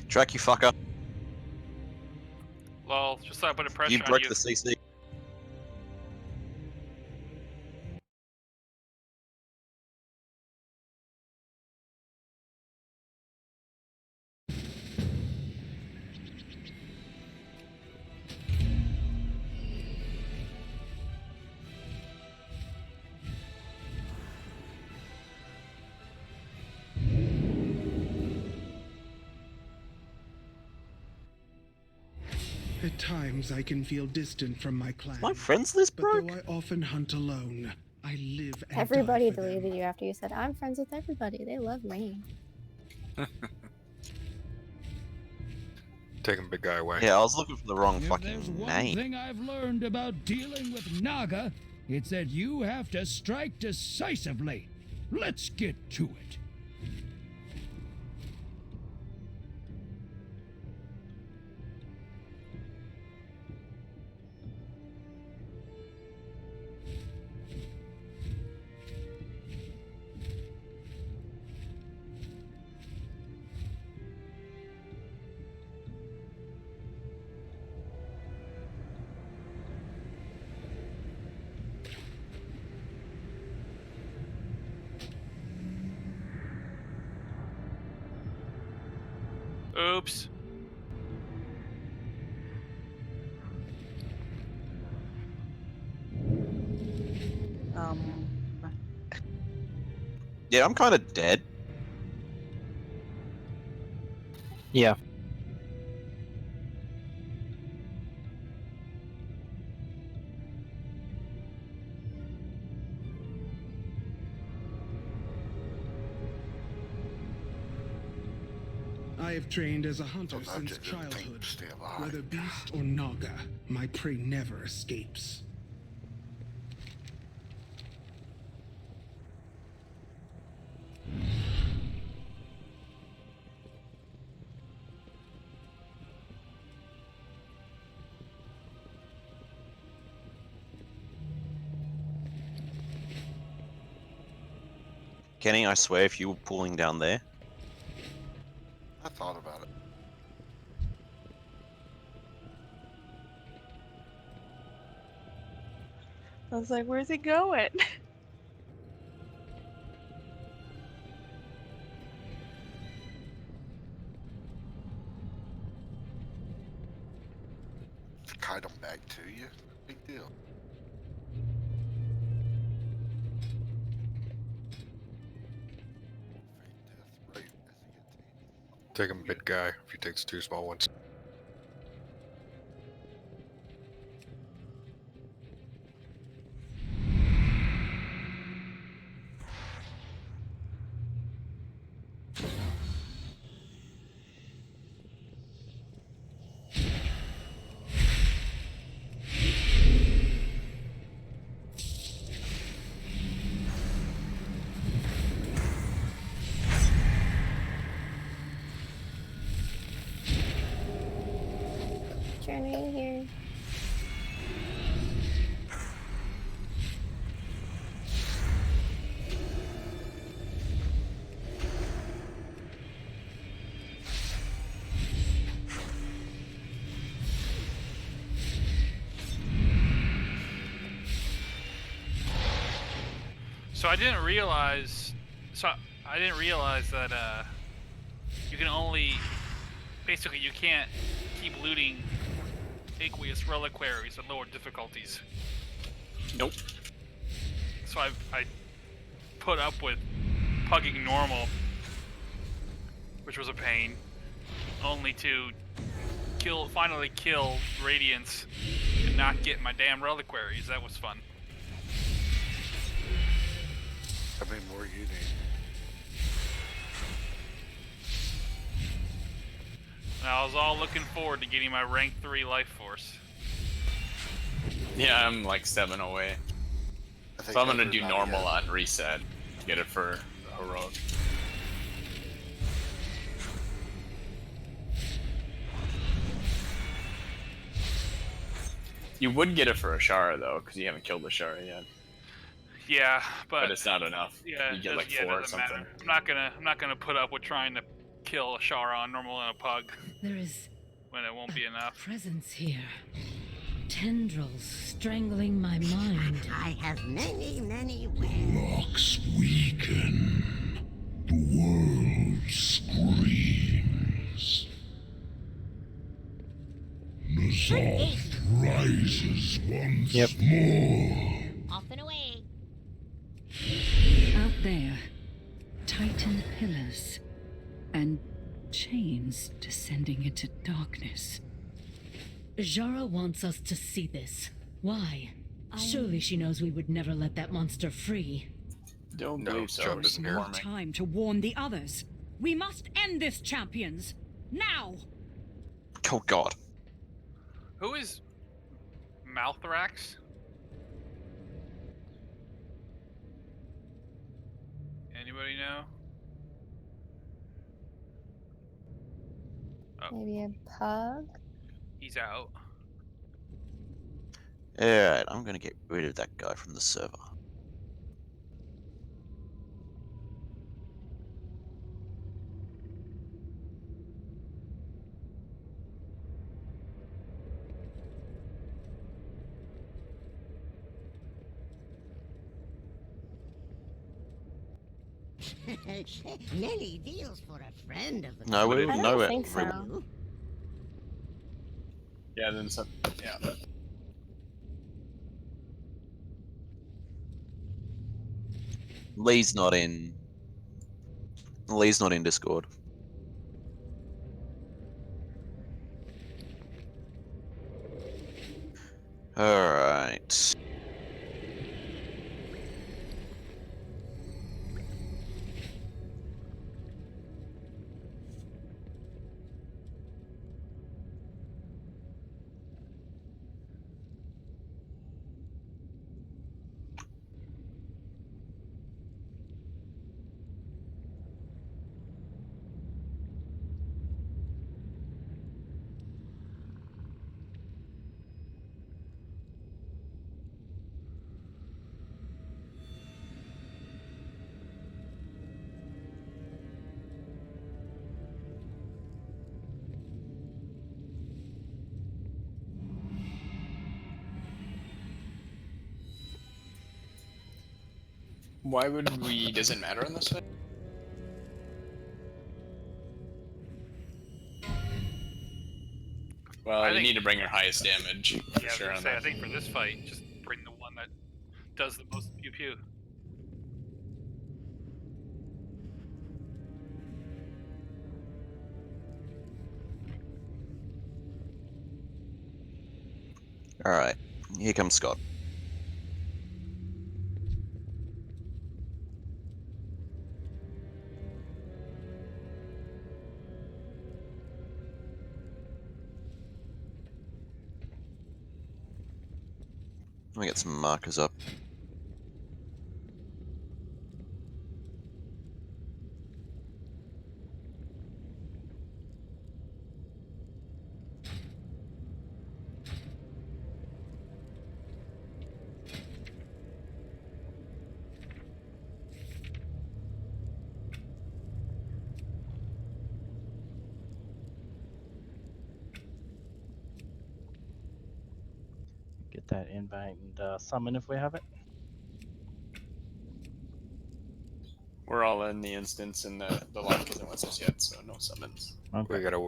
Track, you fucker. Lol, just start putting pressure You on broke you. the CC. At times, I can feel distant from my clan. My friends list But broke? though I often hunt alone, I live and Everybody die for deleted them. you after you said, I'm friends with everybody. They love me. Taking big guy away. Yeah, I was looking for the wrong If there's fucking one name. thing I've learned about dealing with Naga, it's that you have to strike decisively. Let's get to it. Oops. Yeah, I'm kind of dead. Yeah. I have trained as a hunter since childhood. Whether beast or Naga, my prey never escapes. Kenny, I swear if you were pulling down there. I thought about it. I was like, where's he going? Kite him back to you. Big deal. Taking big guy if he takes 2 small ones. Journey here. So I didn't realize. So I didn't realize that you can only, basically, you can't keep looting aqueous reliquaries at lower difficulties. Nope. So I put up with pugging normal, which was a pain, only to finally kill Radiance and not get my damn reliquaries. That was fun. How many more you need? And I was all looking forward to getting my rank 3 life force. Yeah, I'm like 7 away. So I'm gonna do normal on reset. Get it for heroic. You would get it for Ashara though, because you haven't killed Ashara yet. Yeah, But it's not enough. Yeah, You get like yeah, 4 or doesn't something. matter. I'm not gonna put up with trying to kill a Shara on normal and a pug There is when it won't be enough. presence here. Tendrils strangling my mind. I have many Locks weaken. The world screams. Nazareth rises once more. Off and away. Out there, titan pillars and chains descending into darkness. Jara wants us to see this. Why? Surely she knows we would never let that monster free. Don't No, believe so. Joe doesn't care. Informing. Time to warn the others. We must end this, champions. Now! Oh god. Who is Malthrax? Anybody know? Maybe a pug? He's out. Alright, I'm gonna get rid of that guy from the server. Many deals for a friend of the No, we I don't don't know it. think so. Yeah, then some. Yeah. Lee's not in. Lee's not in Discord. Alright. Why would we? Does it matter on this one? Well, I you think- need to bring your highest damage for Yeah, I was sure gonna on say, I that. think for this fight, just bring the one that does the most pew pew. Alright. Here comes Scott. Let me get some markers up. Get that invite and summon if we have it. We're all in the instance, and the lock isn't with us yet, so no summons. Okay. We gotta.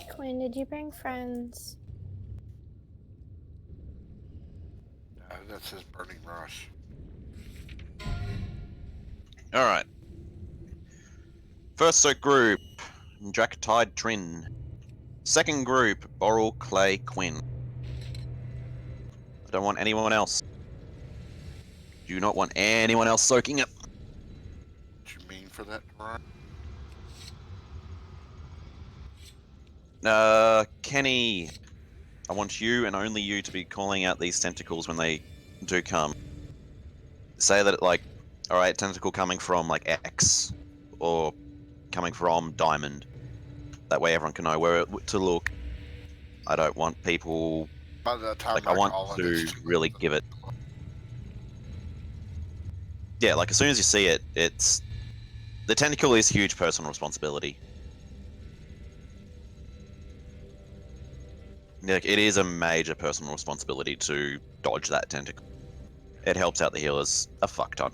Quinn, did you bring friends? That says Burning Rush. Alright. First soak group, Drakatide Trin. Second group, Boral, Clay, Quinn. I don't want anyone else. Do not want anyone else soaking it. What you mean for that, Ryan? Kenny, I want you and only you to be calling out these tentacles when they do come. Say that, like, alright, tentacle coming from, like, X, or coming from Diamond. That way everyone can know where to look. I don't want people... By that time, Like, I want to really give it... Yeah, like, as soon as you see it, it's... The tentacle is huge personal responsibility. Like, it is a major personal responsibility to dodge that tentacle. It helps out the healers a fuck ton.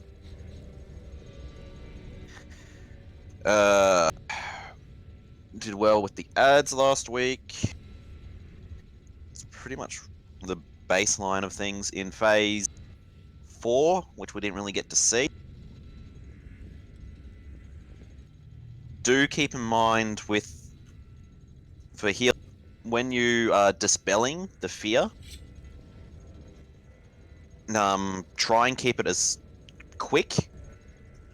Did well with the ads last week. It's pretty much the baseline of things in phase 4, which we didn't really get to see. Do keep in mind for heal, when you are dispelling the fear, try and keep it as quick.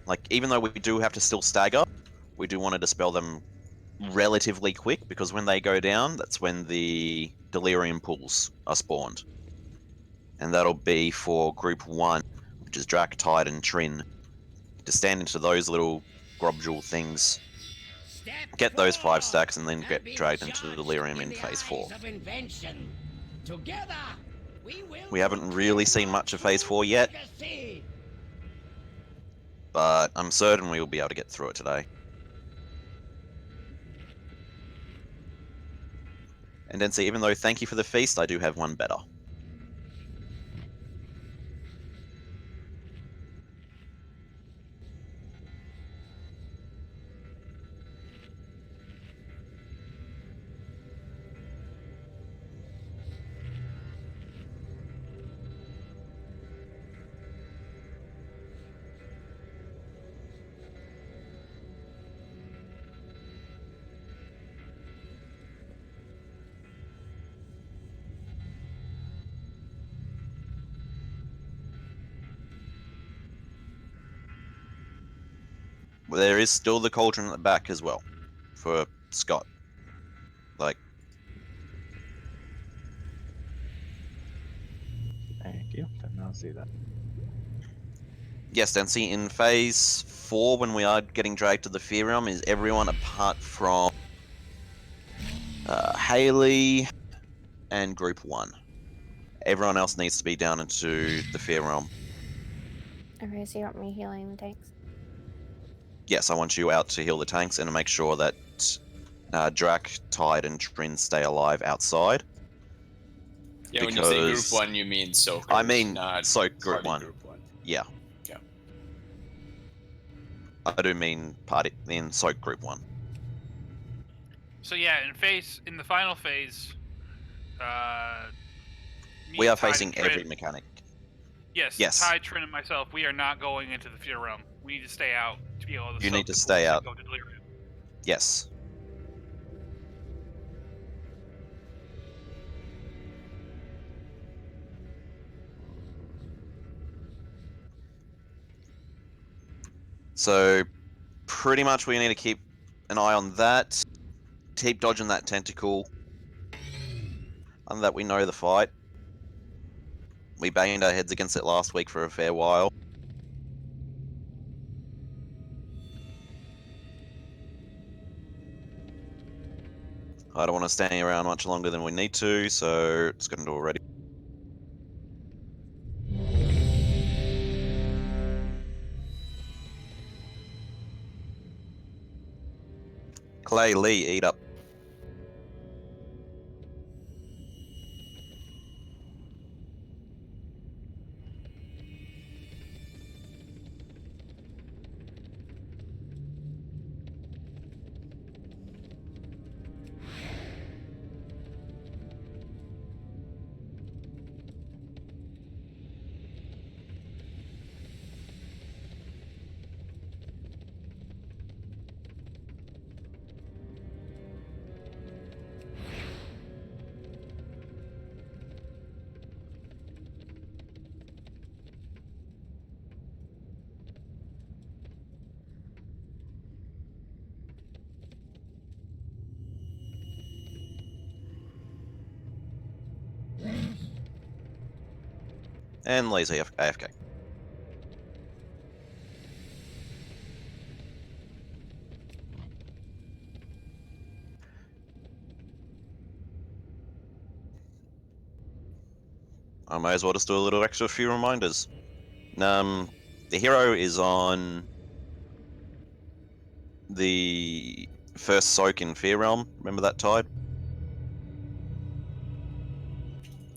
Like, even though we do have to still stagger, we do want to dispel them relatively quick, because when they go down, that's when the delirium pools are spawned. And that'll be for group 1, which is Drakatide and Trin. To stand into those little grobjul things, get those 5 stacks, and then get dragged into the delirium in phase 4. We haven't really seen much of phase 4 yet, but I'm certain we will be able to get through it today. And then see, even though thank you for the feast, I do have one better. There is still the cauldron at the back as well, for Scott. Like... Thank you. Did not see that. Yes, Dancy, in phase 4, when we are getting dragged to the Fear Realm, is everyone apart from Haley and Group 1. Everyone else needs to be down into the Fear Realm. Okay, so you want me healing the tanks? Yes, I want you out to heal the tanks and to make sure that Drak, Tide, and Trin stay alive outside. Yeah, when you say group 1, you mean soakers, I mean not soak group party 1. Group 1. Yeah. Yeah. I do mean party in soak group 1. So yeah, in the final phase, We are facing every mechanic. Yes. Ty, Trin, and myself, we are not going into the Fear Realm. We need to stay out to be able to. You need to stay out. Go to Delirium. Yes. So, pretty much we need to keep an eye on that. Keep dodging that tentacle. And that we know the fight. We banged our heads against it last week for a fair while. I don't want to stay around much longer than we need to, so it's going to do already. Clay, Lee, eat up. And Lee's AFK. I may as well just do a little extra few reminders. The hero is on the first soak in Fear Realm. Remember that tide?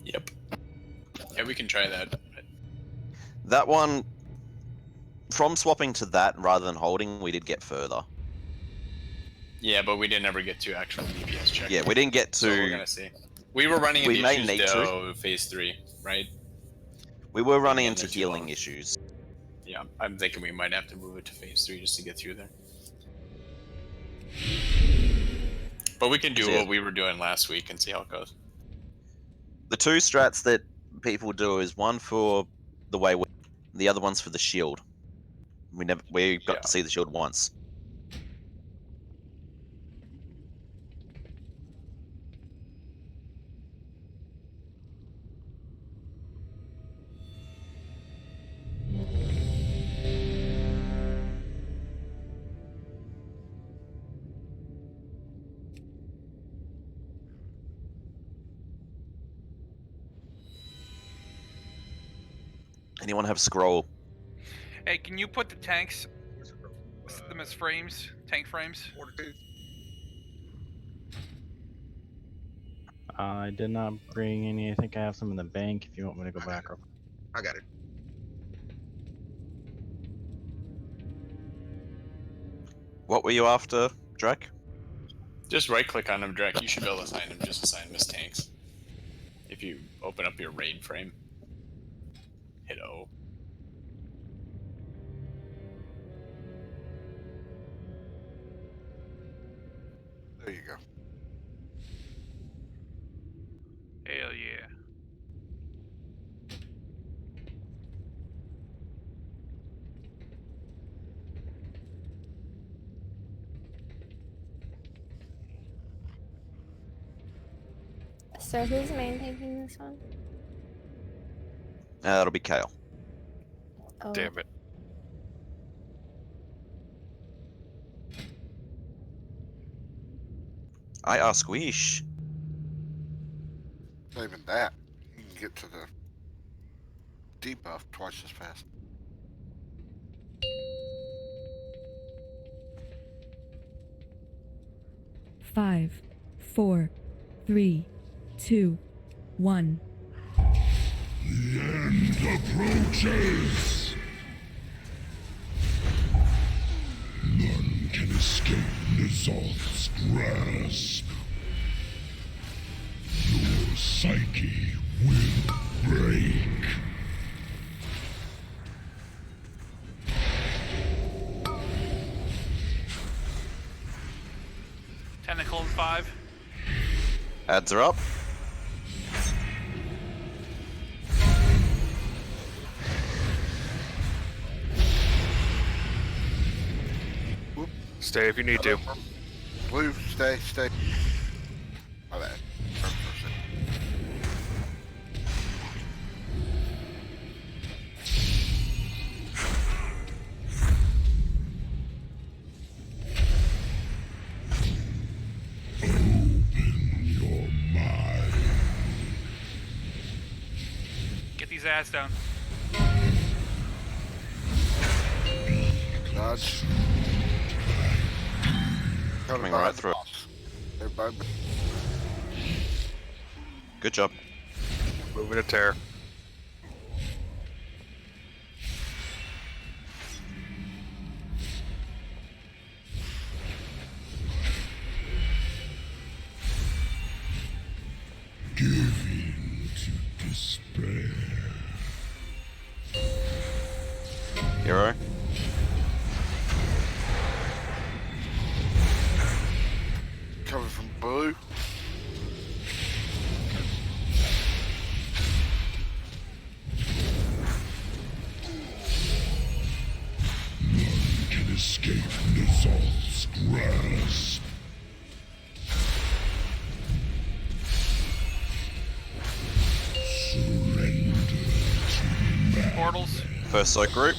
Yep. Yeah, we can try that. That one, from swapping to that rather than holding, we did get further. Yeah, but we didn't ever get to actual DPS check. Yeah, we didn't get to. So we're gonna see. We were running We into may issues need to. though, phase 3, right? We were running Didn't into get too healing long. issues. Yeah, I'm thinking we might have to move it to phase 3 just to get through there. But we can do Yeah. what we were doing last week and see how it goes. The two strats that people do is one for the way, the other one's for the shield. We got Yeah. to see the shield once. Anyone have scroll? Hey, can you put the tanks, set them as frames, tank frames? I did not bring any. I think I have some in the bank if you want me to go back. I got it. What were you after, Drake? Just right click on them, Drek. You should be able to assign them, just assign them as tanks. If you open up your raid frame, hit O. There you go. Hell yeah. So who's main taking this one? That'll be Kale. Oh. Damn it. I are squish. Not even that. You can get to the debuff twice as fast. Five, 4, 3, 2, 1. The end approaches. None can escape Nizal's grasp. Your psyche will break. Tentacle 5. Ads are up. Stay if you need to. Blue, stay. My bad. Your mind. Get these ass down. Dodge. Coming right through. Everybody. Good job. Moving to tear. Give in to despair. Hero. Coming from blue. None can escape Nizal's grasp. Surrender to First soak group.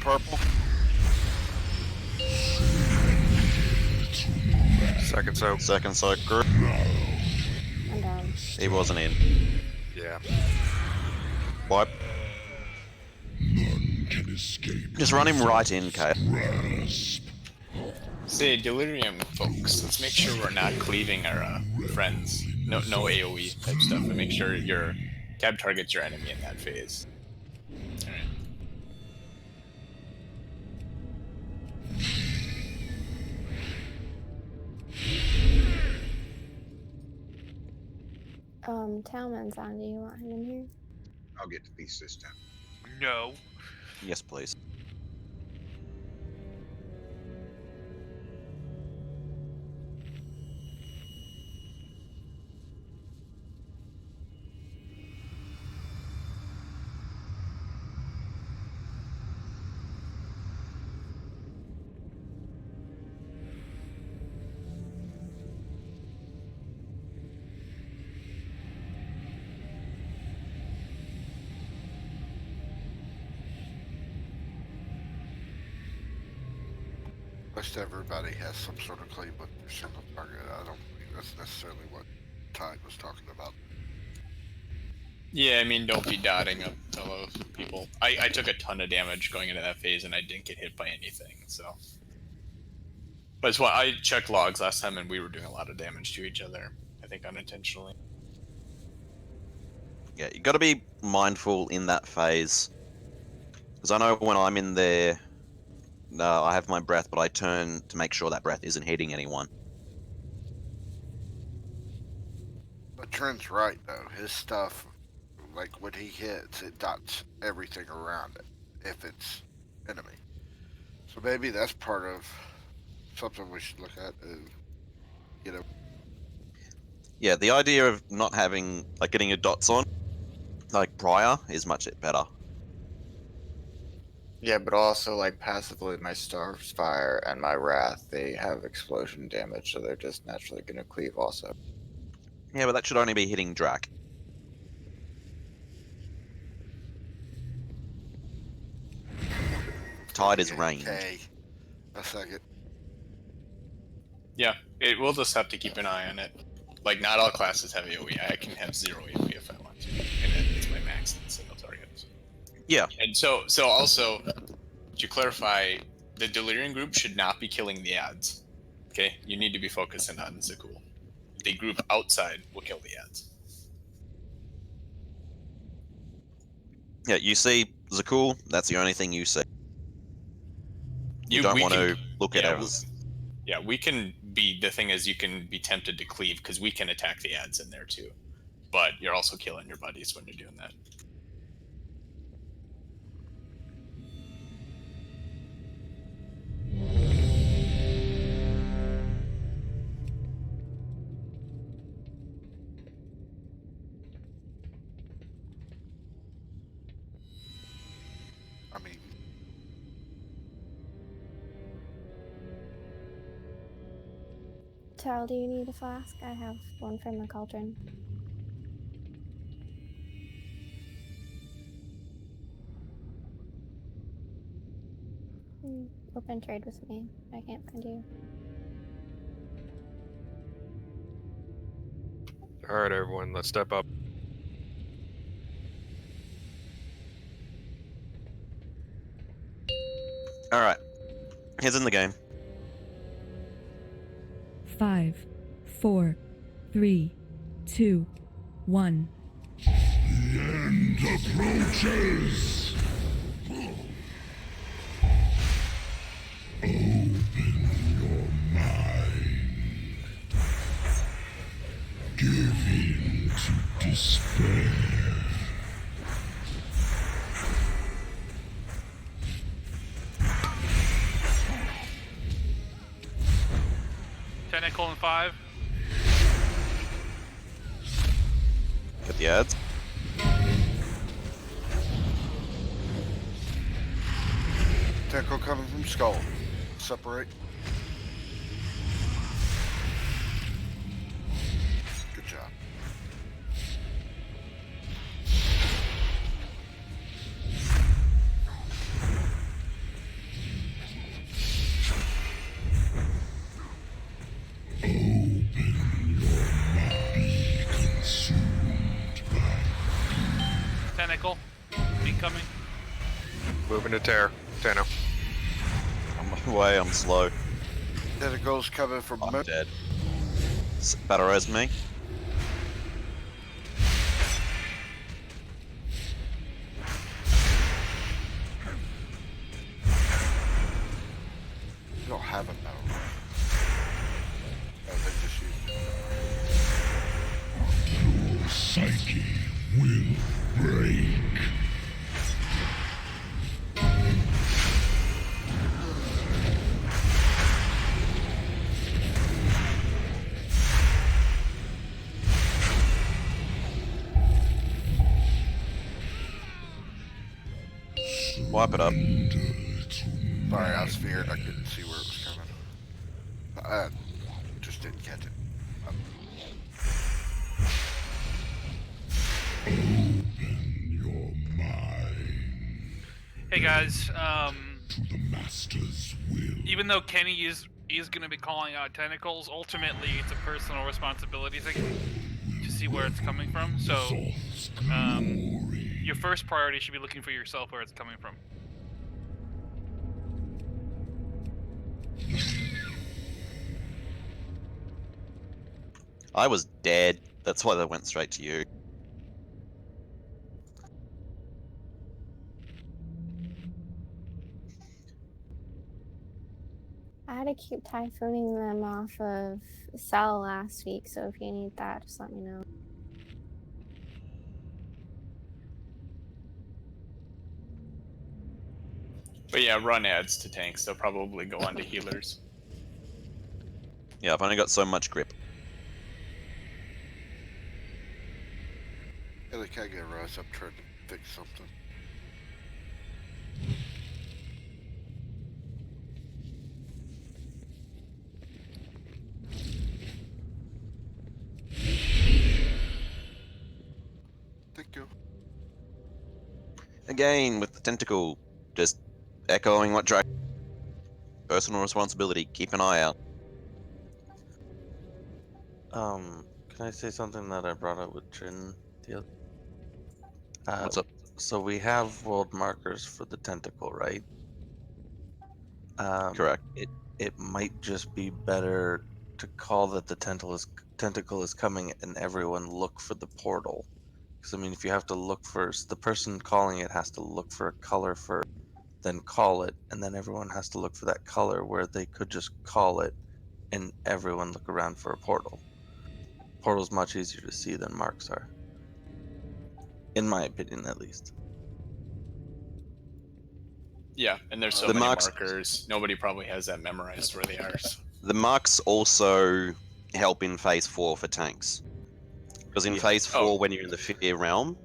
Purple. Second soak. Second soak group. I'm down. He wasn't in. Yeah. Wipe. None can escape. Just run him right in, Kale. Grasp. Say, Delirium folks, let's make sure we're not cleaving our friends. No AoE type stuff, and make sure your cab targets your enemy in that phase. Alright. Talman's on. Do you want him in here? I'll get to beast this time. No. Yes, please. Most everybody has some sort of cleave with their single target. I don't think that's necessarily what Tide was talking about. Yeah, I mean, don't be dotting up fellow people. I took a ton of damage going into that phase, and I didn't get hit by anything, so. But it's why I checked logs last time, and we were doing a lot of damage to each other. I think unintentionally. Yeah, you got to be mindful in that phase. Because I know when I'm in there, I have my breath, but I turn to make sure that breath isn't hitting anyone. But Trent's right, though. His stuff, like when he hits, it dots everything around it, if it's enemy. So maybe that's part of something we should look at, you know. Yeah, the idea of not having, like, getting your dots on, like prior, is much better. Yeah, but also, like, passively, my Starfire and my Wrath, they have explosion damage, so they're just naturally gonna cleave also. Yeah, but that should only be hitting Drac. Tide is range. Okay. A second. Yeah, we'll just have to keep an eye on it. Like, not all classes have AoE. I can have 0 AoE if I want to, and then it's my max single targets. Yeah. And so also, to clarify, the Delirium group should not be killing the ads. Okay? You need to be focusing on Zakul. The group outside will kill the ads. Yeah, you see Zakul, that's the only thing you see. You don't want to look at others. Yeah, we can be, the thing is you can be tempted to cleave because we can attack the ads in there too. But you're also killing your buddies when you're doing that. I mean, Tal, do you need a flask? I have one from the cauldron. Open trade with me. I can't find you. Alright, everyone, let's step up. Alright. Here's in the game. 5, 4, 3, 2, 1. The end approaches. Open your mind. Give in to despair. 5. Get the ads. Tentacle coming from skull. Separate. Good job. Tentacle. Incoming. Moving to tear. Tano. I'm away, I'm slow. Tentacles coming from I'm dead. Battle res me. You don't have a battle. Oh, they just use Your psyche will break. Wipe it up. Sorry, I was feared. I couldn't see where it was coming. I just didn't catch it. Hey guys, To the master's will. even though Kenny is going to be calling out tentacles, ultimately it's a personal responsibility thing to see where it's coming from. So, your first priority should be looking for yourself where it's coming from. I was dead. That's why they went straight to you. I had to keep typhooning them off of Cell last week, so if you need that, just let me know. But yeah, run ads to tanks. They'll probably go on to healers. Yeah, I've only got so much grip. Hey, look, I get Russ. I'm trying to fix something. Thank you. Again, with the tentacle, just echoing what Drake. Personal responsibility. Keep an eye out. Can I say something that I brought up with Trin the other? What's up? So we have world markers for the tentacle, right? Correct. It might just be better to call that the tentacle is coming and everyone look for the portal. Because I mean, if you have to look first, the person calling it has to look for a color first, then call it, and then everyone has to look for that color. Where they could just call it, and everyone look around for a portal. Portal's much easier to see than marks are, in my opinion, at least. Yeah, and there's so The many marks- markers. Nobody probably has that memorized where they are. So. The marks also help in phase 4 for tanks. Because in phase 4, when you're in the fear realm,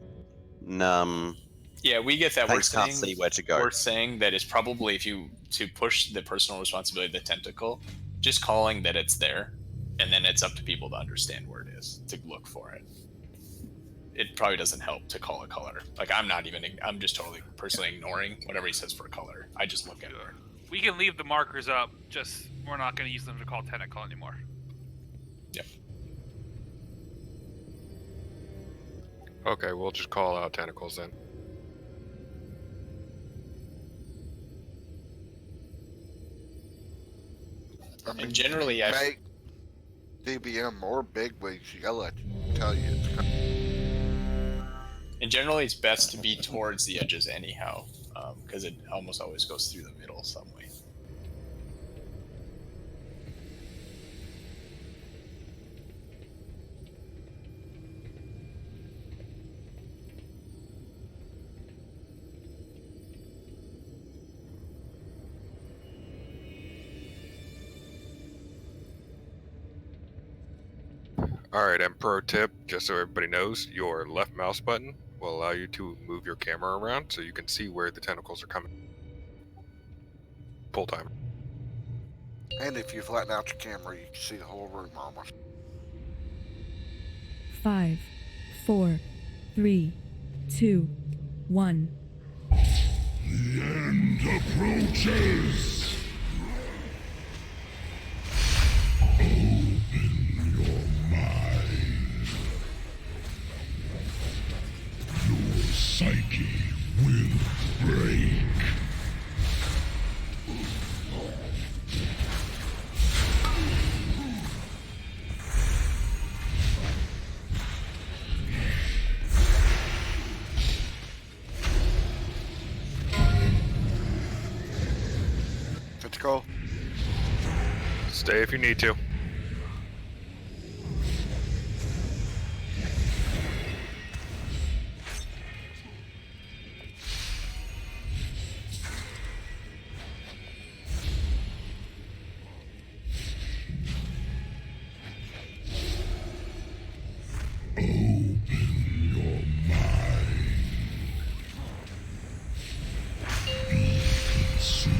Yeah, we get that. We're tanks can't saying, see where to go. We're saying that it's probably if you to push the personal responsibility of the tentacle, just calling that it's there, and then it's up to people to understand where it is to look for it. It probably doesn't help to call a color. Like I'm just totally personally ignoring whatever he says for a color. I just look at it. We can leave the markers up, just we're not going to use them to call tentacle anymore. Yep. Okay, we'll just call out tentacles then. I mean, And generally, I make DBM or bigwigs. You gotta tell you it's coming. And generally, it's best to be towards the edges anyhow, because it almost always goes through the middle some way. Alright, and pro tip, just so everybody knows, your left mouse button will allow you to move your camera around so you can see where the tentacles are coming. Full timer. And if you flatten out your camera, you can see the whole room almost. 5, 4, 3, 2, 1. The end approaches. Open your mind. Your psyche will break. Tentacle. Stay if you need to. Open your mind. Be consumed.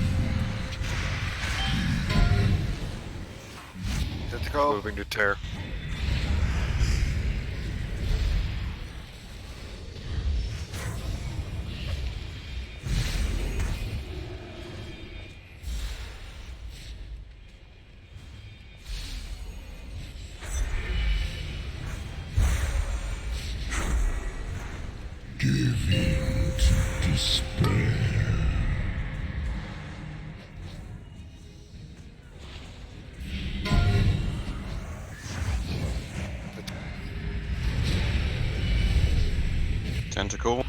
Tentacle. Moving to tear. Give in to despair. Tentacle.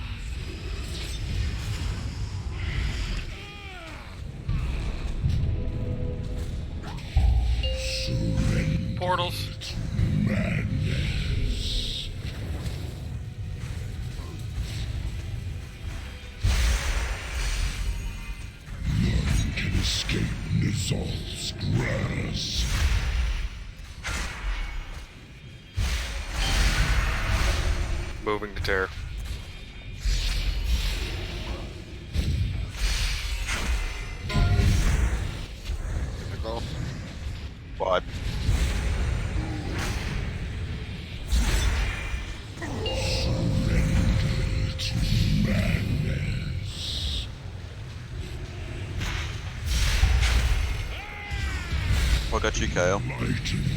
Portals. Madness. None can escape Nizal's grasp. Moving to tear. Tentacle. 5. Surrender to madness. I got you, Kale. Enlightenment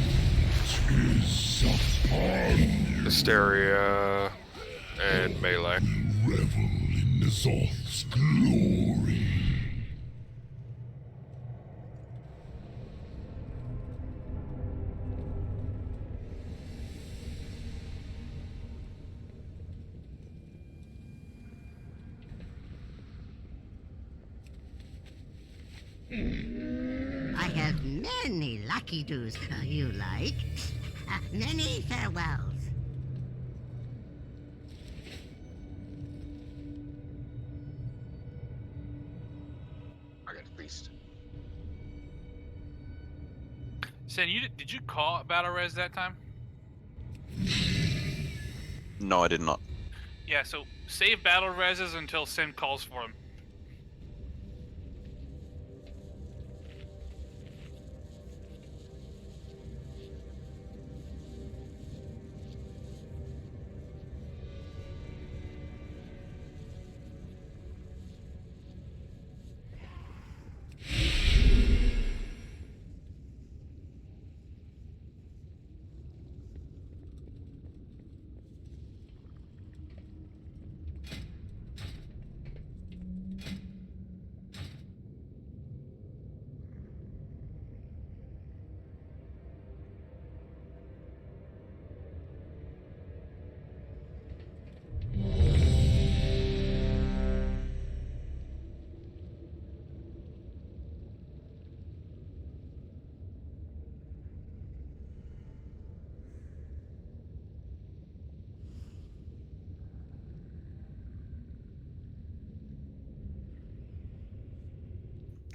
is upon you. Hysteria and melee. Revel in Nizal's glory. I have many lucky doos you like. Many farewells. I got beast. Sen, did you call Battle Res that time? No, I did not. Yeah, so save Battle Reses until Sen calls for them.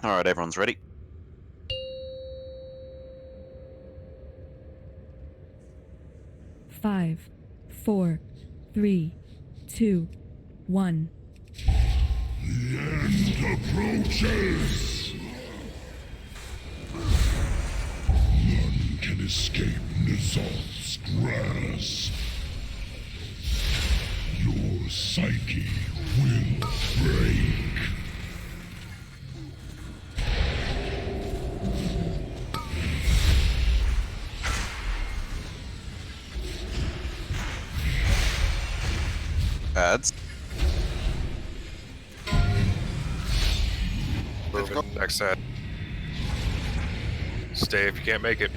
Alright, everyone's ready. 5, 4, 3, 2, 1. The end approaches! None can escape Nizal's grasp. Your psyche will break. Ads. Moving next set. Stay if you can't make it.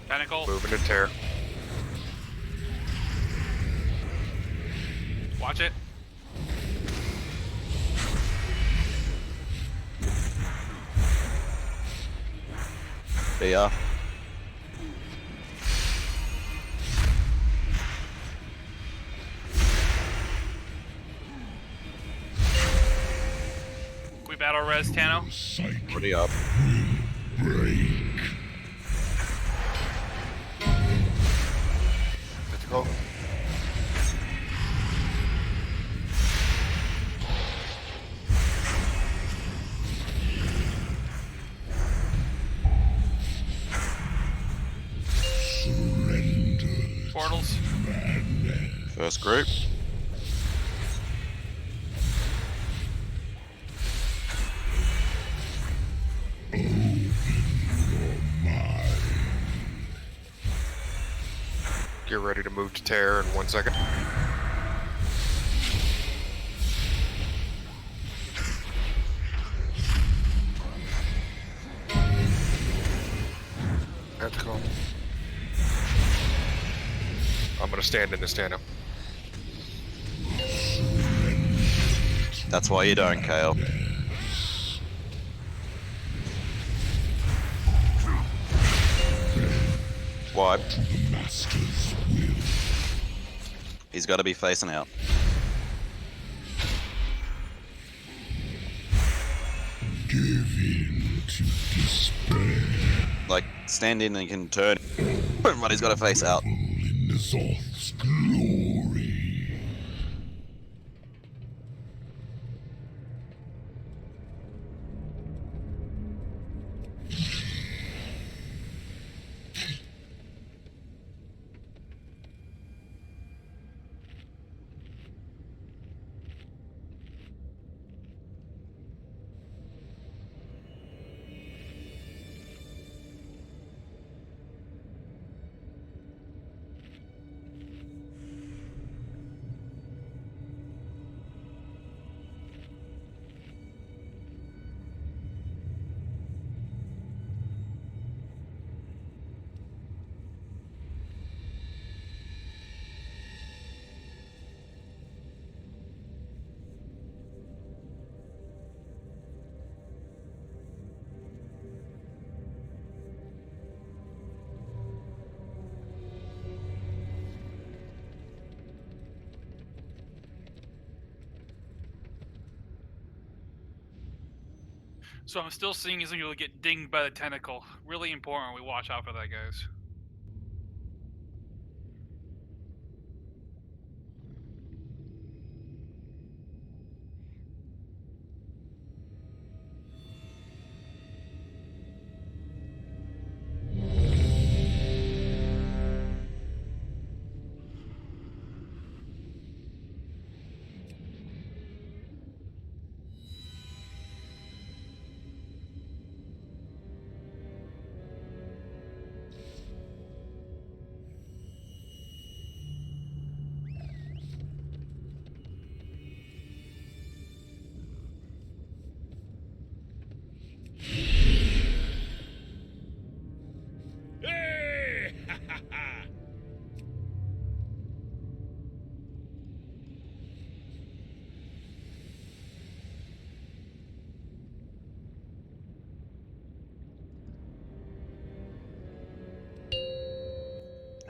Tentacle. Moving to tear. Watch it. Yeah. We battle res Tano. Pretty up. Break. Let's go. Portals. First group. Get ready to move to tear in 1 second. Tentacle. I'm gonna stand in this Tano. That's why you don't, Kale. Wipe. He's got to be facing out. Give in to despair. Like, stand in and you can turn, but he's got to face out. In Nizal's glory. So I'm still seeing as you'll get dinged by the tentacle. Really important we watch out for that, guys.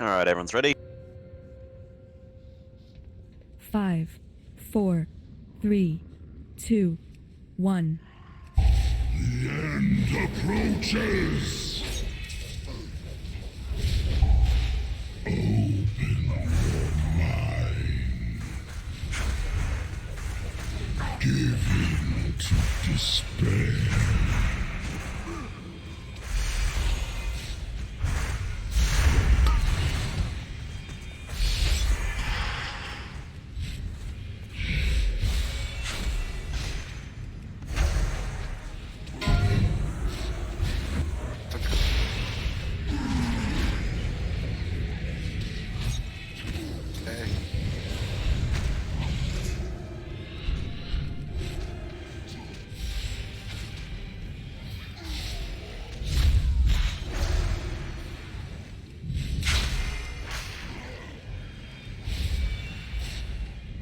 Alright, everyone's ready. 5, 4, 3, 2, 1. The end approaches. Open your mind. Give in to despair.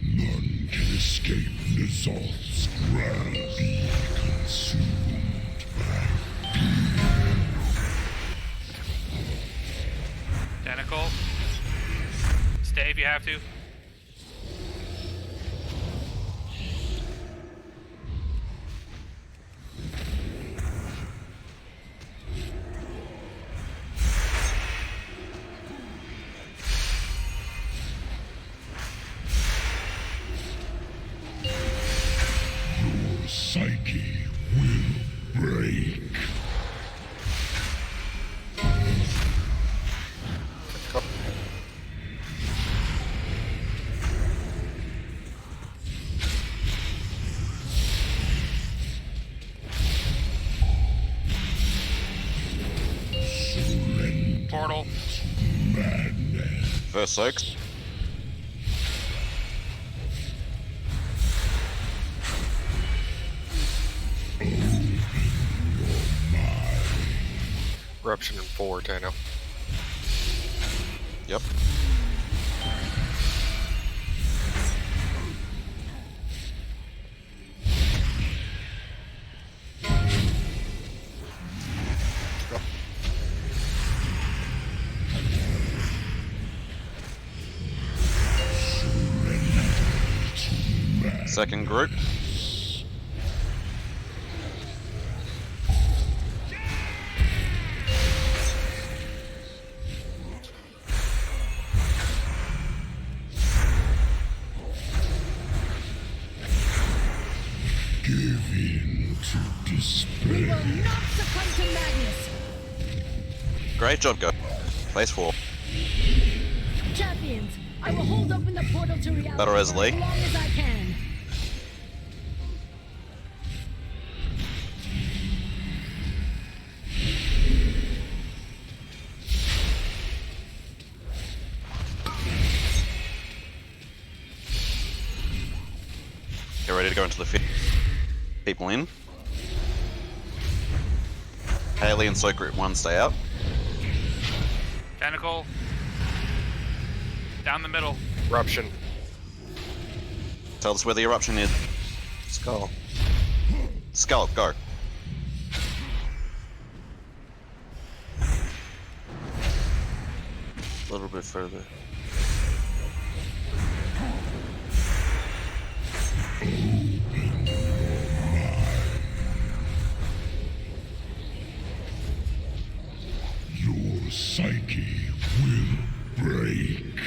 None can escape Nizal's grand be consumed by Tentacle. Stay if you have to. your psyche will break. Portal. First soaks. Eruption in 4, Tano. Yep. Second group. Give in to despair. We will not succumb to madness. Great job, go. Phase 4. Champions, I will hold open the portal to reality Battle Res for Lee. as long as I can. Get ready to go into the field. People in. Haley and Soak Group 1 stay out. Tentacle. Down the middle. Eruption. Tell us where the eruption is. Skull. Skull, go. A little bit further. Your psyche will break.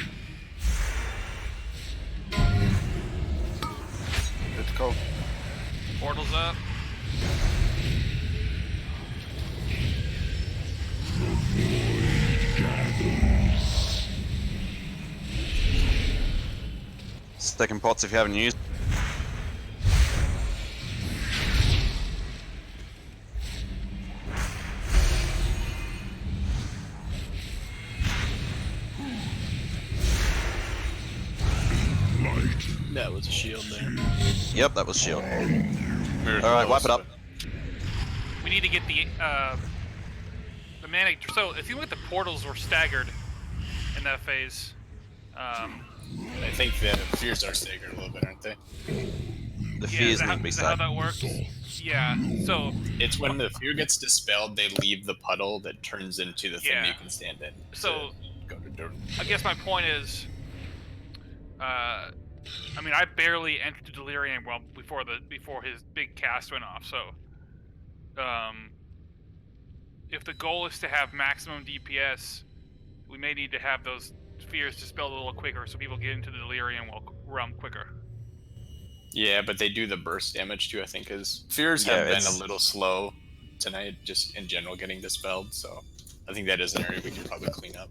Let's go. Portal's up. Second pots if you haven't used. That was a shield there. Yep, that was shield. Alright, wipe it up. We need to get the manic. So if you look at the portals, were staggered in that phase. I think the fears are staggered a little bit, aren't they? The fears need to be Is that how staggered. that works? Yeah. So It's when the fear gets dispelled, they leave the puddle that turns into the thing Yeah. you can stand in. So to go to I guess my point is, I mean, I barely entered the Delirium Realm before his big cast went off. So, if the goal is to have maximum DPS, we may need to have those fears dispelled a little quicker, so people get into the Delirium realm quicker. Yeah, but they do the burst damage too, I think, because fears have been a little slow tonight, just in general getting dispelled, so I think that is an area we can probably clean up.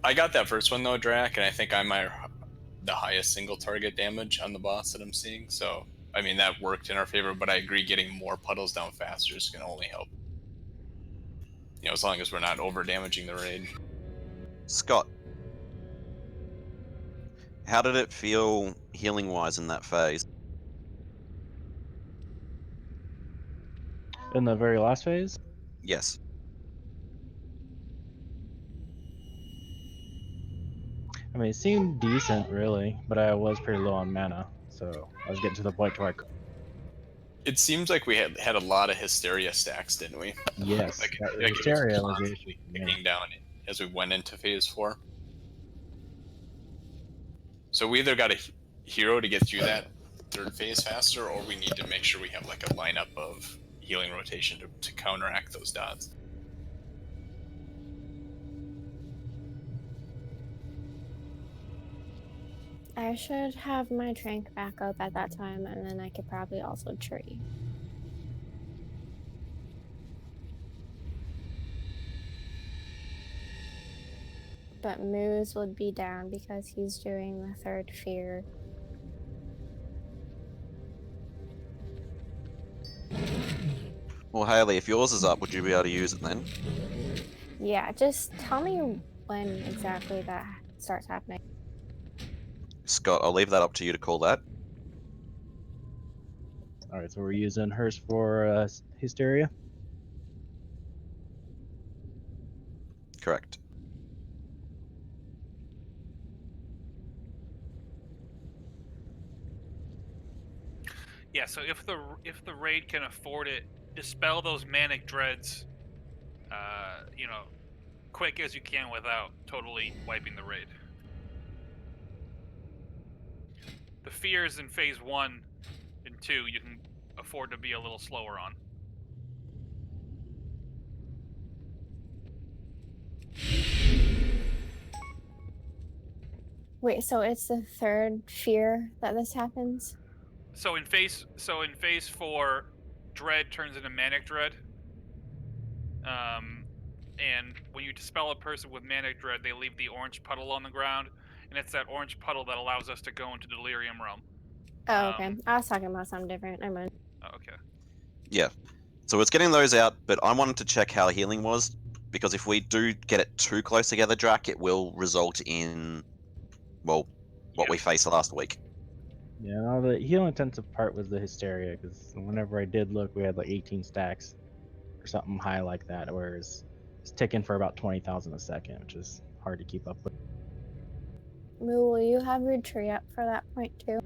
I got that first one though, Drac, and I think I'm the highest single target damage on the boss that I'm seeing, so I mean that worked in our favor, but I agree getting more puddles down faster is going to only help. You know, as long as we're not over damaging the raid. Scott, how did it feel healing wise in that phase? In the very last phase? Yes. I mean, it seemed decent, really, but I was pretty low on mana, so I was getting to the point where I could. It seems like we had a lot of Hysteria stacks, didn't we? Yes, like Hysteria was the issue. Picking down as we went into phase 4. So we either got a hero to get through that third phase faster, or we need to make sure we have like a lineup of healing rotation to counteract those dots. I should have my trank back up at that time, and then I could probably also tree. But Moose would be down because he's doing the third fear. Well, Haley, if yours is up, would you be able to use it then? Yeah, just tell me when exactly that starts happening. Scott, I'll leave that up to you to call that. Alright, so we're using hers for Hysteria? Correct. Yeah, so if the raid can afford it, dispel those manic dreads, you know, quick as you can without totally wiping the raid. The fears in phase 1 and 2 you can afford to be a little slower on. Wait, so it's the third fear that this happens? So in phase 4, dread turns into manic dread. And when you dispel a person with manic dread, they leave the orange puddle on the ground, and it's that orange puddle that allows us to go into Delirium Realm. Oh, okay. I was talking about something different. Never mind. Oh, okay. Yeah. So it's getting those out, but I wanted to check how healing was, because if we do get it too close together, Drac, it will result in, well, what we faced last week. Yeah, no, the heal intensive part was the Hysteria, because whenever I did look, we had like 18 stacks or something high like that, whereas it's ticking for about 20,000 a second, which is hard to keep up with. Moo, will you have your tree up for that point too?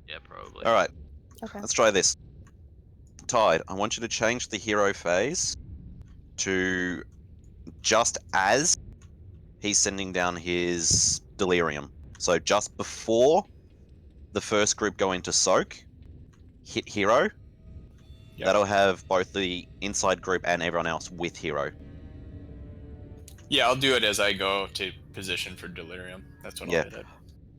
Yeah, probably. Alright, Okay. let's try this. Tide, I want you to change the hero phase to just as he's sending down his Delirium. So just before the first group go into Soak, hit Hero. Yep. That'll have both the inside group and everyone else with Hero. Yeah, I'll do it as I go to position for Delirium. That's what I'll hit it.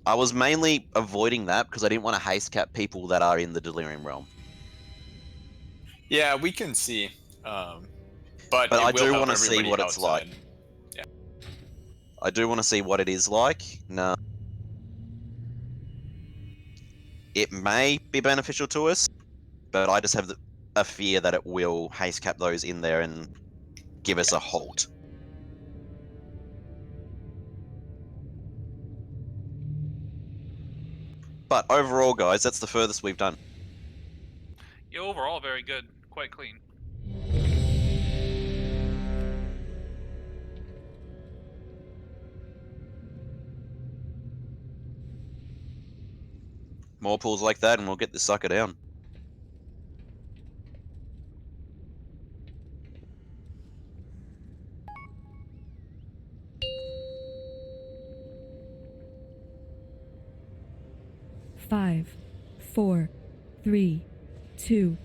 I was mainly avoiding that because I didn't want to haste cap people that are in the Delirium realm. Yeah, we can see. But I do want to see what it's like. Yeah. I do want to see what it is like. No. It may be beneficial to us, but I just have a fear that it will haste cap those in there and give us a halt. But overall, guys, that's the furthest we've done. Yeah, overall, very good. Quite clean. More pulls like that and we'll get this sucker down. 5, 4, 3, 2,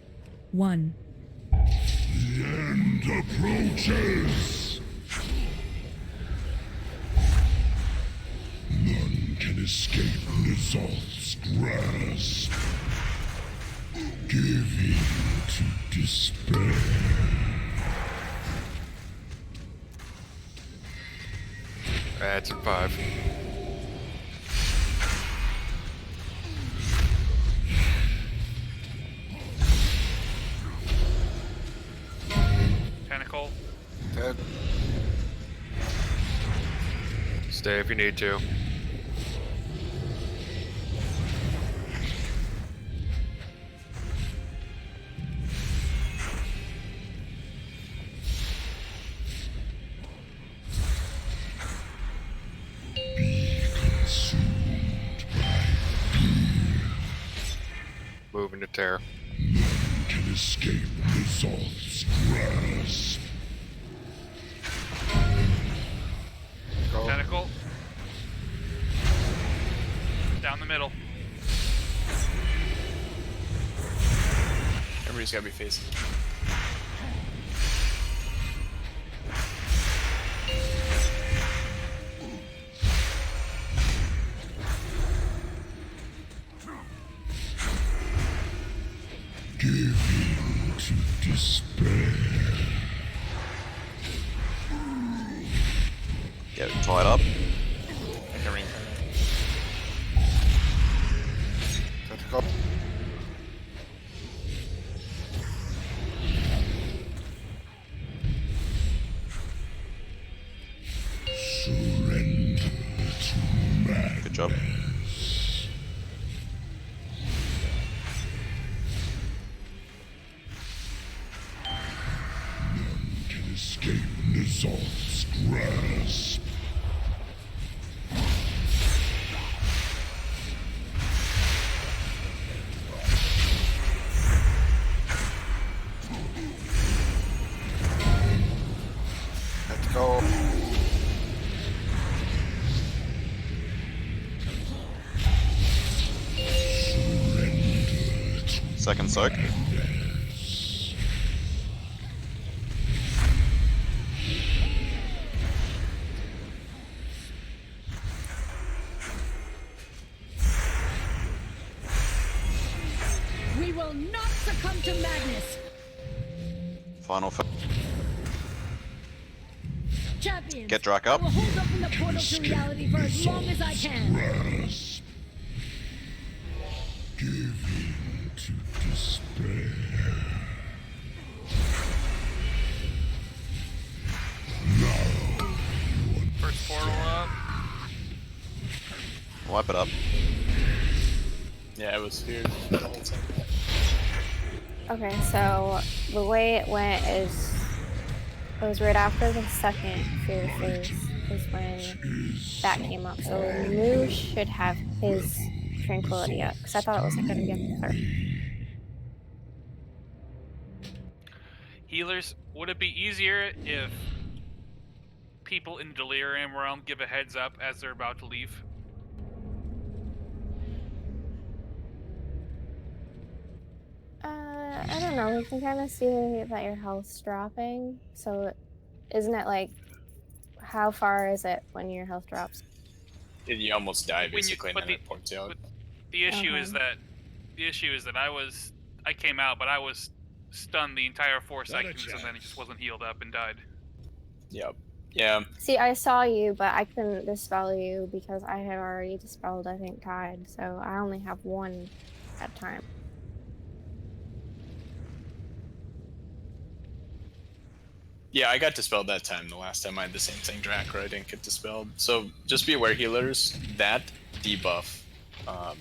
1. The end approaches. None can escape Nizal's grasp. Give in to despair. That's a 5. Tentacle. 10. Stay if you need to. Moving to tear. None can escape Nizal's grasp. Tentacle. Down the middle. Everybody's gotta be facing. Give in to despair. Get it tied up. Like a ring. Tentacle. Surrender to madness. Good job. None can escape Nizal's grasp. Let's go. Surrender to Second soak. madness. We will not succumb to madness. Final. Champions, Get Drac up. I will hold open the portal to reality for as long as I can. Grasp. Give in to despair. Now First portal up. Wipe it up. Yeah, it was feared the whole time. Okay, so the way it went is it was right after the second fear phase is when that came up. So Moo should have his tranquility up because I thought it was going to be up the third. Healers, would it be easier if people in Delirium Realm give a heads up as they're about to leave? I don't know. We can kind of see that your health's dropping. So, isn't it like, how far is it when your health drops? You almost die When you- basically, but and then it points you out. The issue is Okay. that I came out, but I was stunned the entire 4 seconds, and then it just wasn't healed up and died. Yep. Yeah. See, I saw you, but I couldn't dispel you because I had already dispelled, I think, Tide. So I only have one at a time. Yeah, I got dispelled that time. The last time I had the same thing, Drakra, I didn't get dispelled. So just be aware, healers, that debuff,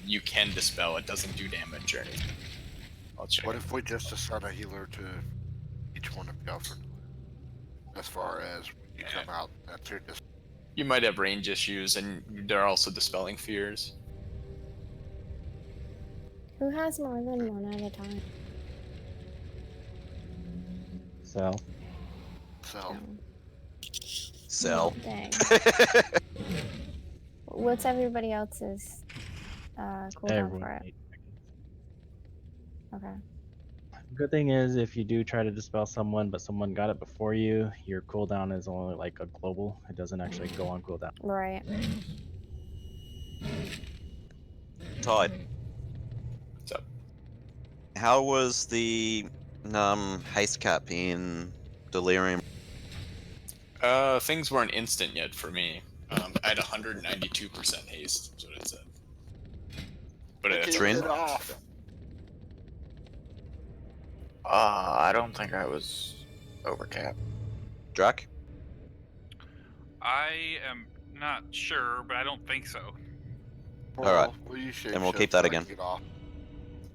you can dispel. It doesn't do damage or anything. I'll check. What if we just assign a healer to each one of y'all for as far as when you come out, that's your dis- You might have range issues, and they're also dispelling fears. Who has more than one at a time? So, So, Sell. Dang. What's everybody else's cooldown Everyone for it? 8 seconds. Okay. Good thing is, if you do try to dispel someone, but someone got it before you, your cooldown is only like a global. It doesn't actually go on cooldown. Right. Tide. What's up? How was the haste cap in Delirium? Things weren't instant yet for me. I had 192% haste, is what it said. But it's Trin? off. I don't think I was overcapped. Drac? I am not sure, but I don't think so. Alright. Well, you should Then we'll shift keep that so I again. can get off.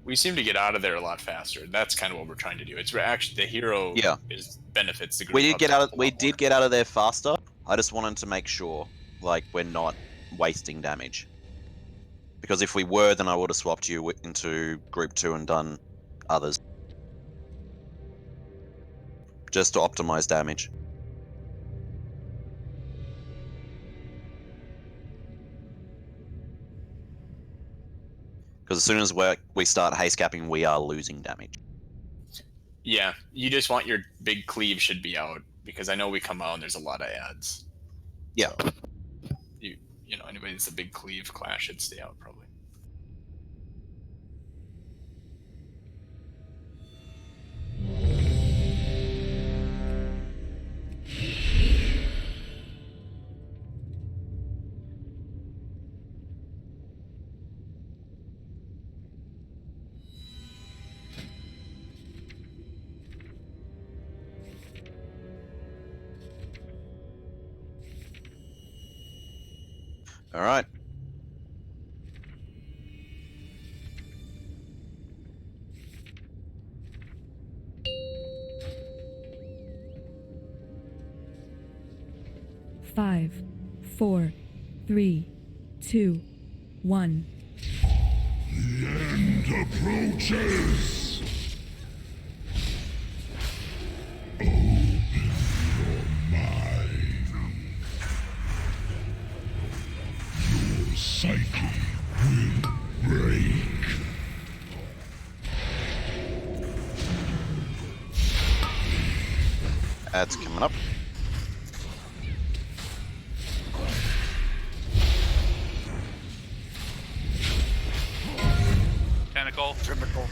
We seem to get out of there a lot faster. That's kind of what we're trying to do. It's actually the hero Yeah. benefits the group. We did up get top out. a We lot did get out of there faster. I just wanted to make sure, like, we're not wasting damage. Because if we were, then I would have swapped you into group 2 and done others. Just to optimize damage. Because as soon as we start haste capping, we are losing damage. Yeah, you just want your big cleave should be out because I know we come out and there's a lot of ads. Yeah. So, you know, anybody that's a big cleave class should stay out probably. All right. Five, 4, 3, 2, 1. The end approaches. Open your mind. Your psyche will break. Ads coming up. Tentacle. Typical.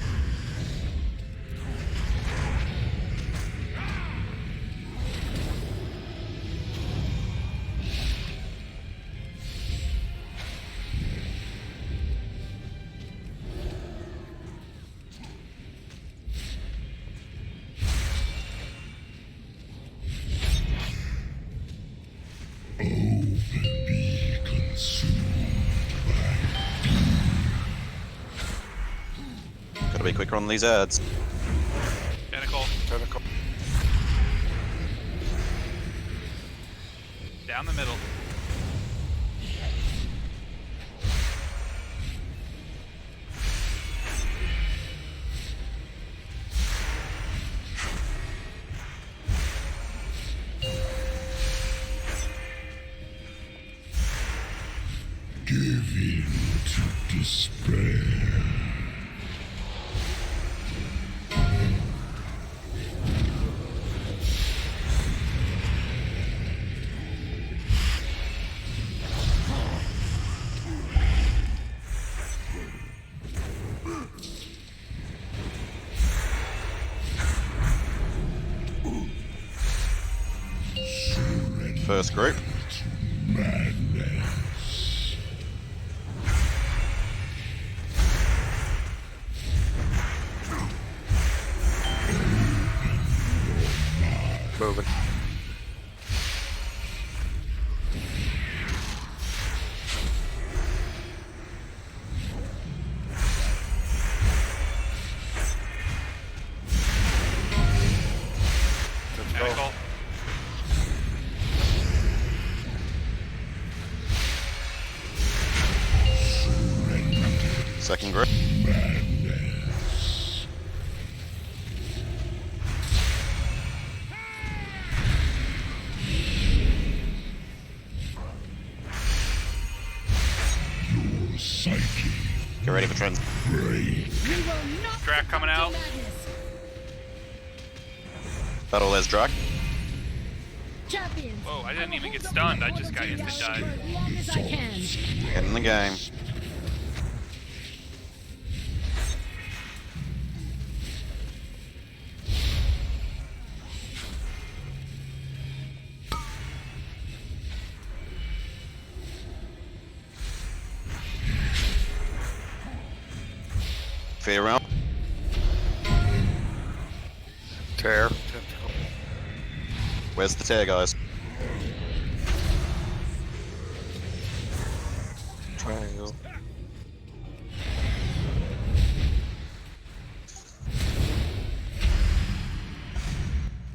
Be consumed Gotta be quicker on these ads. Tentacle. Tentacle. Down the middle. Give in to despair. First group. Madness. Moving. Tentacle. Second group. Madness. Your psyche Get ready for trends. Drac coming out. Battle Les Drak. Whoa, I didn't even get stunned. I just got instant died. Get in the game. Fear round. Tear. Where's the tear, guys? Triangle.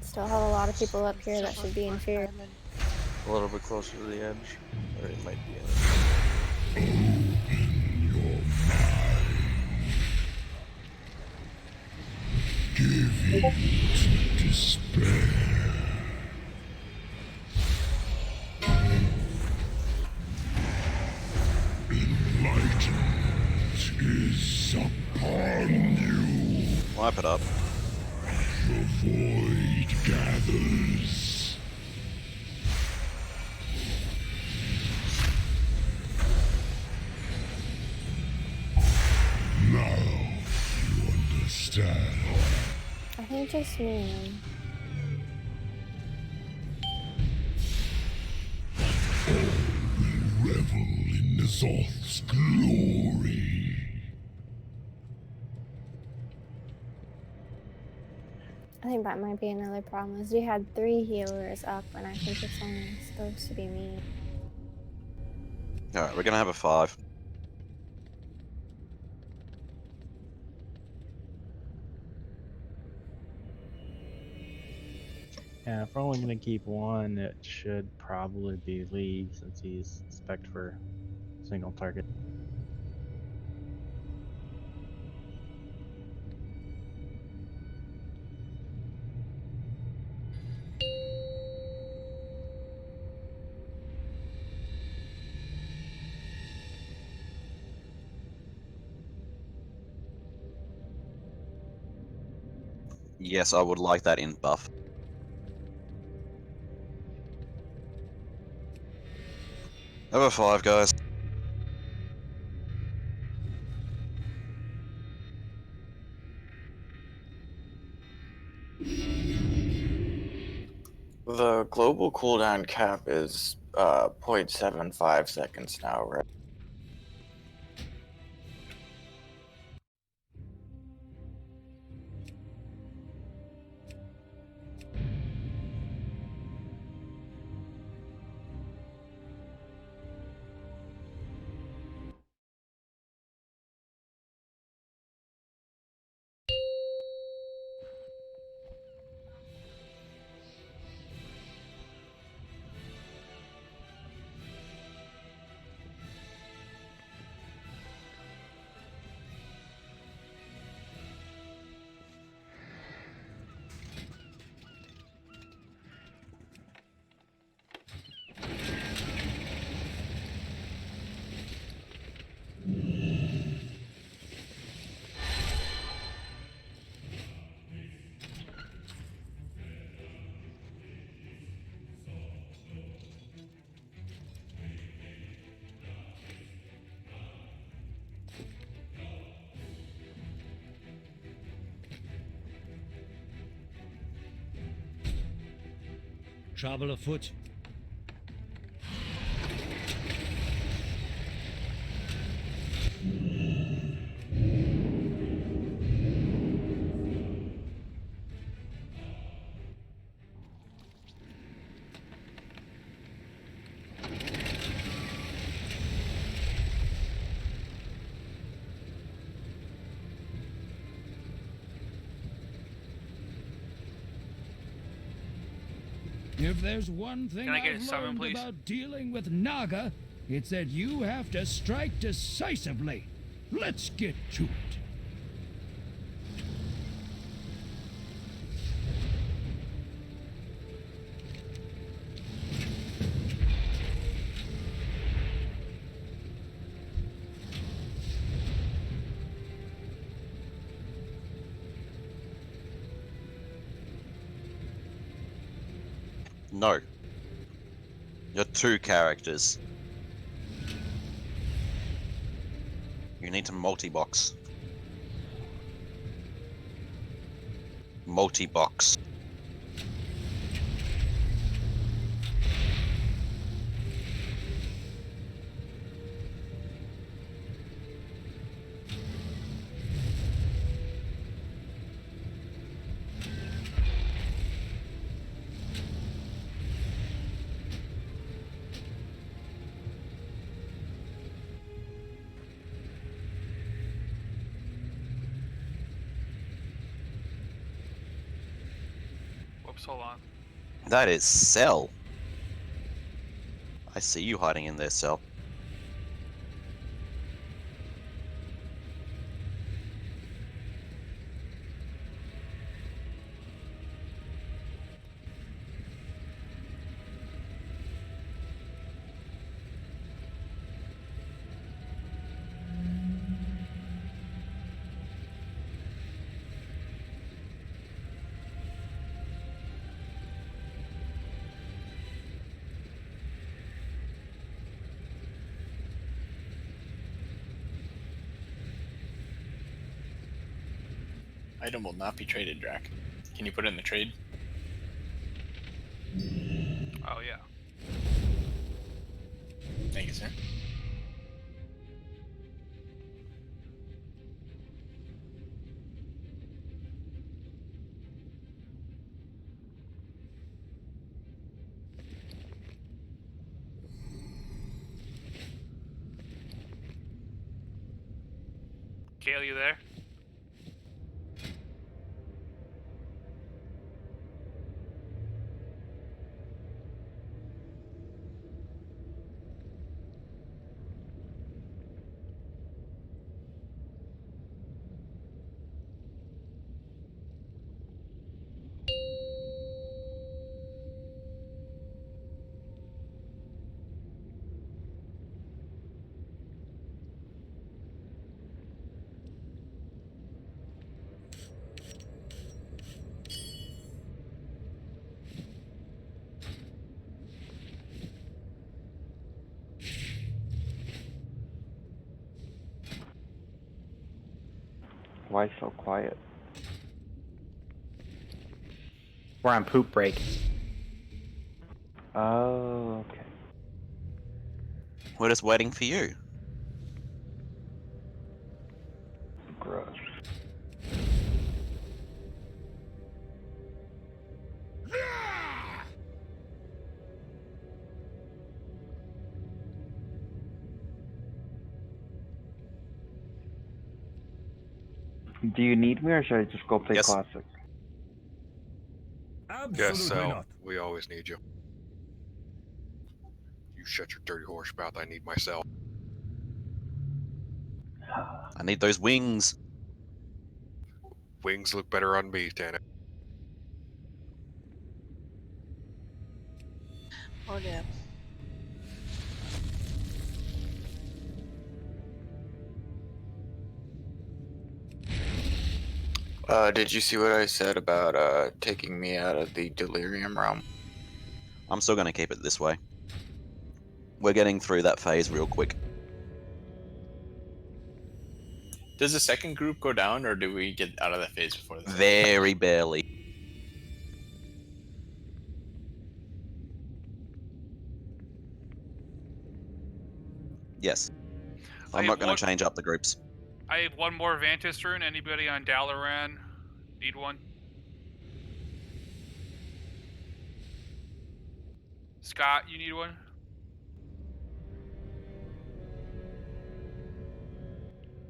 Still have a lot of people up here that should be in fear. A little bit closer to the edge. Or it might be in it. Give in to despair. Enlightenment is upon you. Wipe it up. The void gathers. Now you understand. I think just me. All will revel in N'Zoth's glory. I think that might be another problem, is we had 3 healers up, and I think it's only supposed to be me. Alright, we're gonna have a 5. Yeah, if we're only gonna keep one, it should probably be Lee, since he's spec'd for single target. Yes, I would like that in buff. Number 5, guys. The global cooldown cap is 0.75 seconds now, right? Travel afoot. If there's one thing Can I get a I've summon, learned please? about dealing with Naga, it's that you have to strike decisively. Let's get to it. No. You're 2 characters. You need to multi-box. Multi-box. Whoops, hold on. That is Cell. I see you hiding in there, Cell. Item will not be traded, Drac. Can you put it in the trade? Oh, yeah. Thank you, sir. Kale, you there? Why so quiet? We're on poop break. Oh, okay. We're just waiting for you. Gross. Do you need me, or should I just go play Classic? Yes, Sal. We always need you. You shut your dirty horse mouth. I need myself. I need those wings. Wings look better on me, Tana. Oh, damn. Did you see what I said about taking me out of the delirium realm? I'm still going to keep it this way. We're getting through that phase real quick. Does the second group go down, or do we get out of that phase before this? Very barely. Yes. I'm not going to change up the groups. I have one more Vantis rune. Anybody on Dalaran need one? Scott, you need one?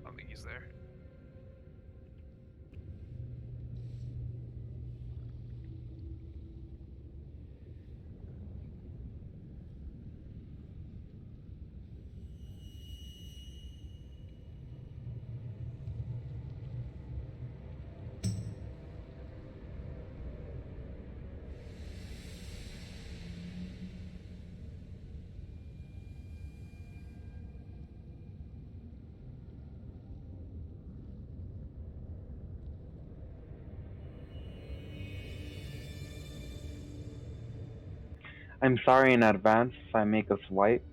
I don't think he's there. I'm sorry in advance if I make us wipe.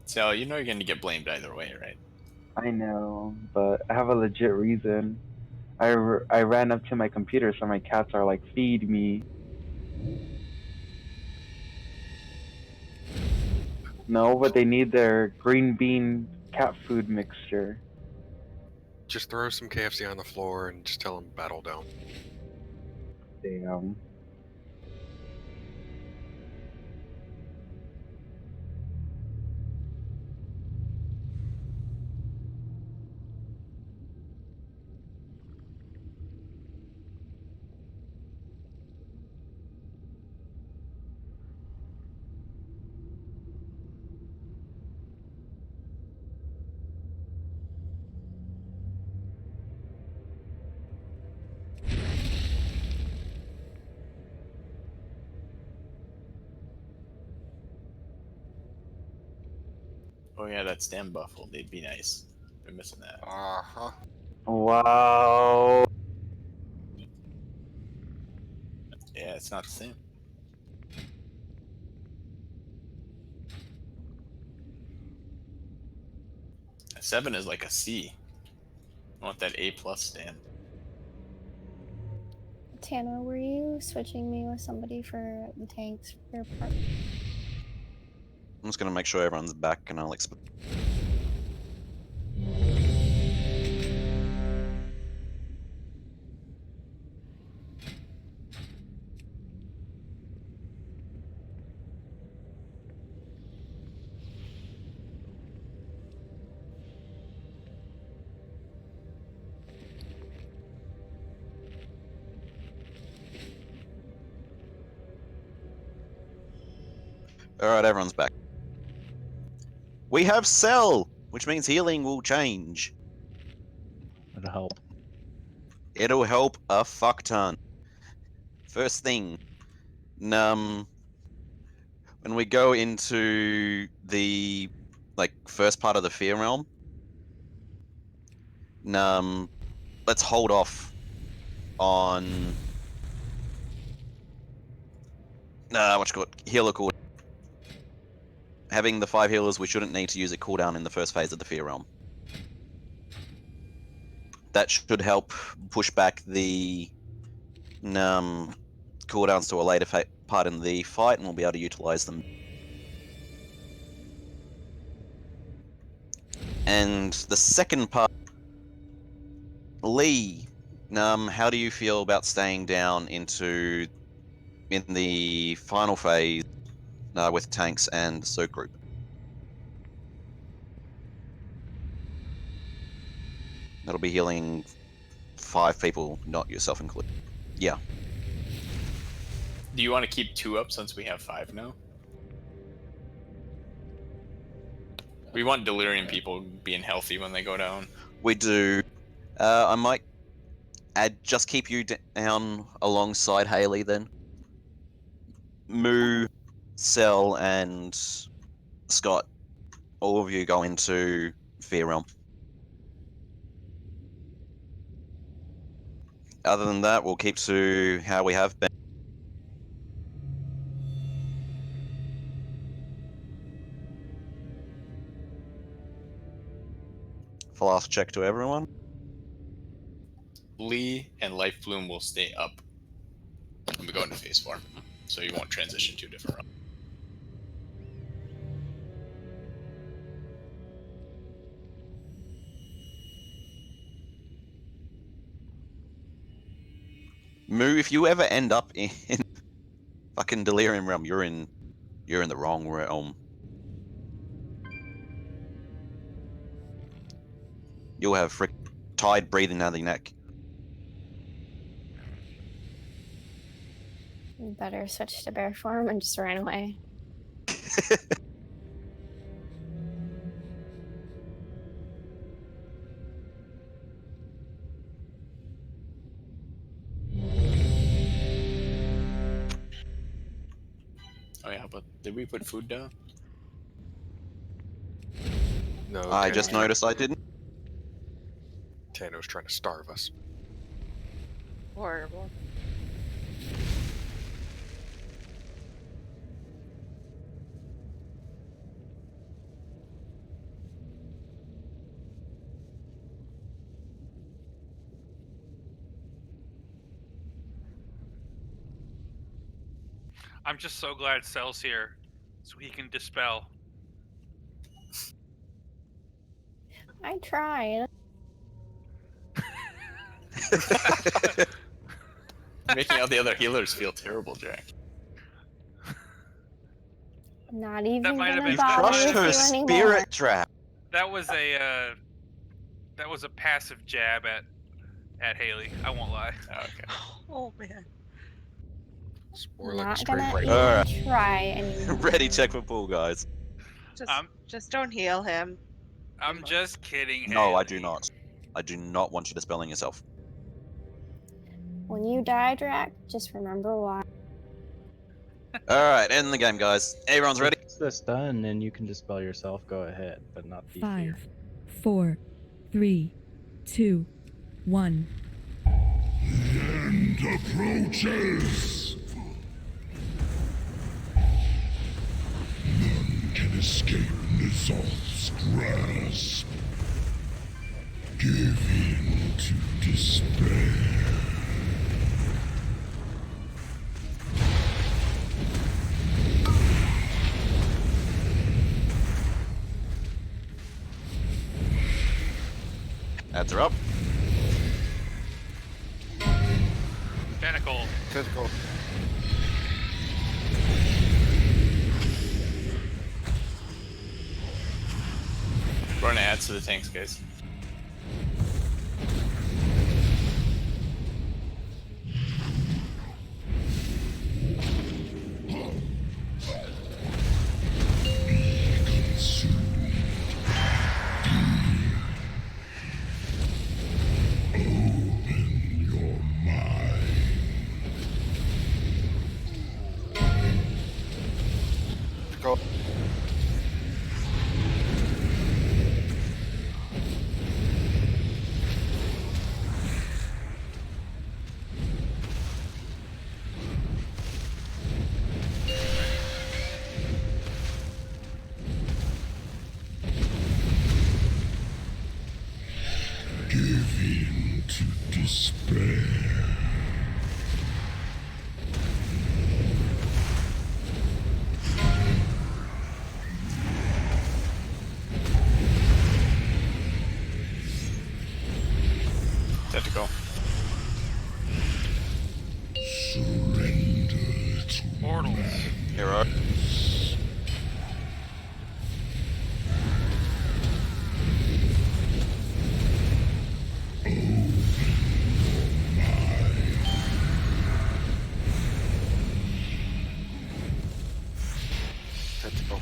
So you know you're gonna get blamed either way, right? I know, but I have a legit reason. I ran up to my computer, so my cats are like, feed me. No, but they need their green bean cat food mixture. Just throw some KFC on the floor and just tell them battle down. Damn. Oh yeah, that stand buffle. They'd be nice. We're missing that. Uh-huh. Wow. Yeah, it's not the same. A 7 is like a C. I want that A+ stand. Tana, were you switching me with somebody for the tanks for your part? I'm just gonna make sure everyone's back, and I'll explain. Alright, everyone's back. We have Cell, which means healing will change. It'll help. It'll help a fuck ton. First thing, when we go into the first part of the Fear Realm, let's hold off on healer cooldown. Having the 5 healers, we shouldn't need to use a cooldown in the first phase of the Fear Realm. That should help push back the cooldowns to a later part in the fight, and we'll be able to utilize them. And the second part, Lee, how do you feel about staying down in the final phase with tanks and Soak Group? That'll be healing 5 people, not yourself included. Yeah. Do you want to keep 2 up since we have 5 now? We want delirium people being healthy when they go down. We do. I might just keep you down alongside Haley then. Moo, Cell, and Scott, all of you go into Fear Realm. Other than that, we'll keep to how we have been. Last check to everyone. Lee and Life Bloom will stay up when we go into phase 4, so you won't transition to a different realm. Moo, if you ever end up in fucking Delirium Realm, you're in the wrong realm. You'll have tide breathing out of your neck. You better switch to bear form and just run away. Oh yeah, but did we put food down? No. I just noticed I didn't. Tano's trying to starve us. Horrible. I'm just so glad Cell's here, so he can dispel. I tried. Making all the other healers feel terrible, Jack. Not even That might have gonna been bother Crushed with her you spirit anymore. trap. That was a passive jab at Haley. I won't lie. Okay. Oh man. It's more like a Not straight gonna right. even Alright. try anymore. Ready, check for pool, guys. Just don't heal him. I'm just kidding. No, I Haley. do not. I do not want you dispelling yourself. When you die, Drac, just remember why. Alright, end the game, guys. Everyone's ready? If it's the stun, and you can dispel yourself. Go ahead, but not the fear. 5, 4, 3, 2, 1. The end approaches. None can escape Nizal's grasp. Give in to despair. Ads are up. Tentacle. Tentacle. Run ads to the tanks, guys. Open your mind. Go. Give in to despair. Tentacle. Surrender to Portals. Hero. Tentacle.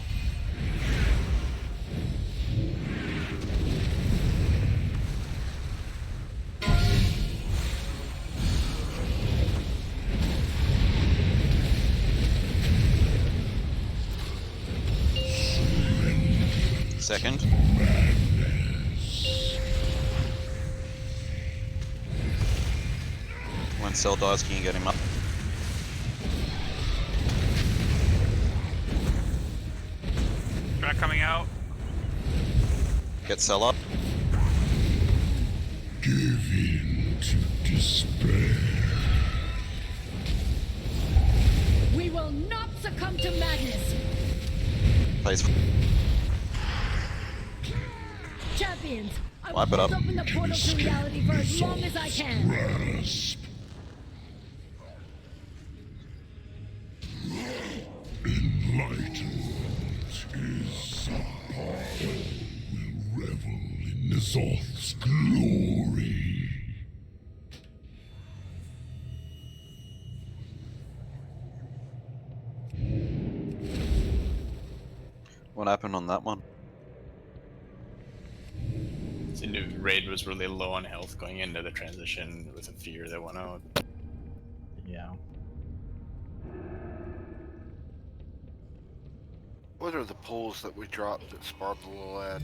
Second. When Cell dies, can you get him up? Drac coming out. Get Cell up. Give in to despair. We will not succumb to madness. Please. Champions, I will Wipe it hold up. open the portal to reality for as long as I can. Grasp. Enlightenment is all will revel in Nizal's glory. What happened on that one? Seemed to Raid was really low on health going into the transition with a fear that went out. Yeah. What are the pools that we dropped at Sparkle at?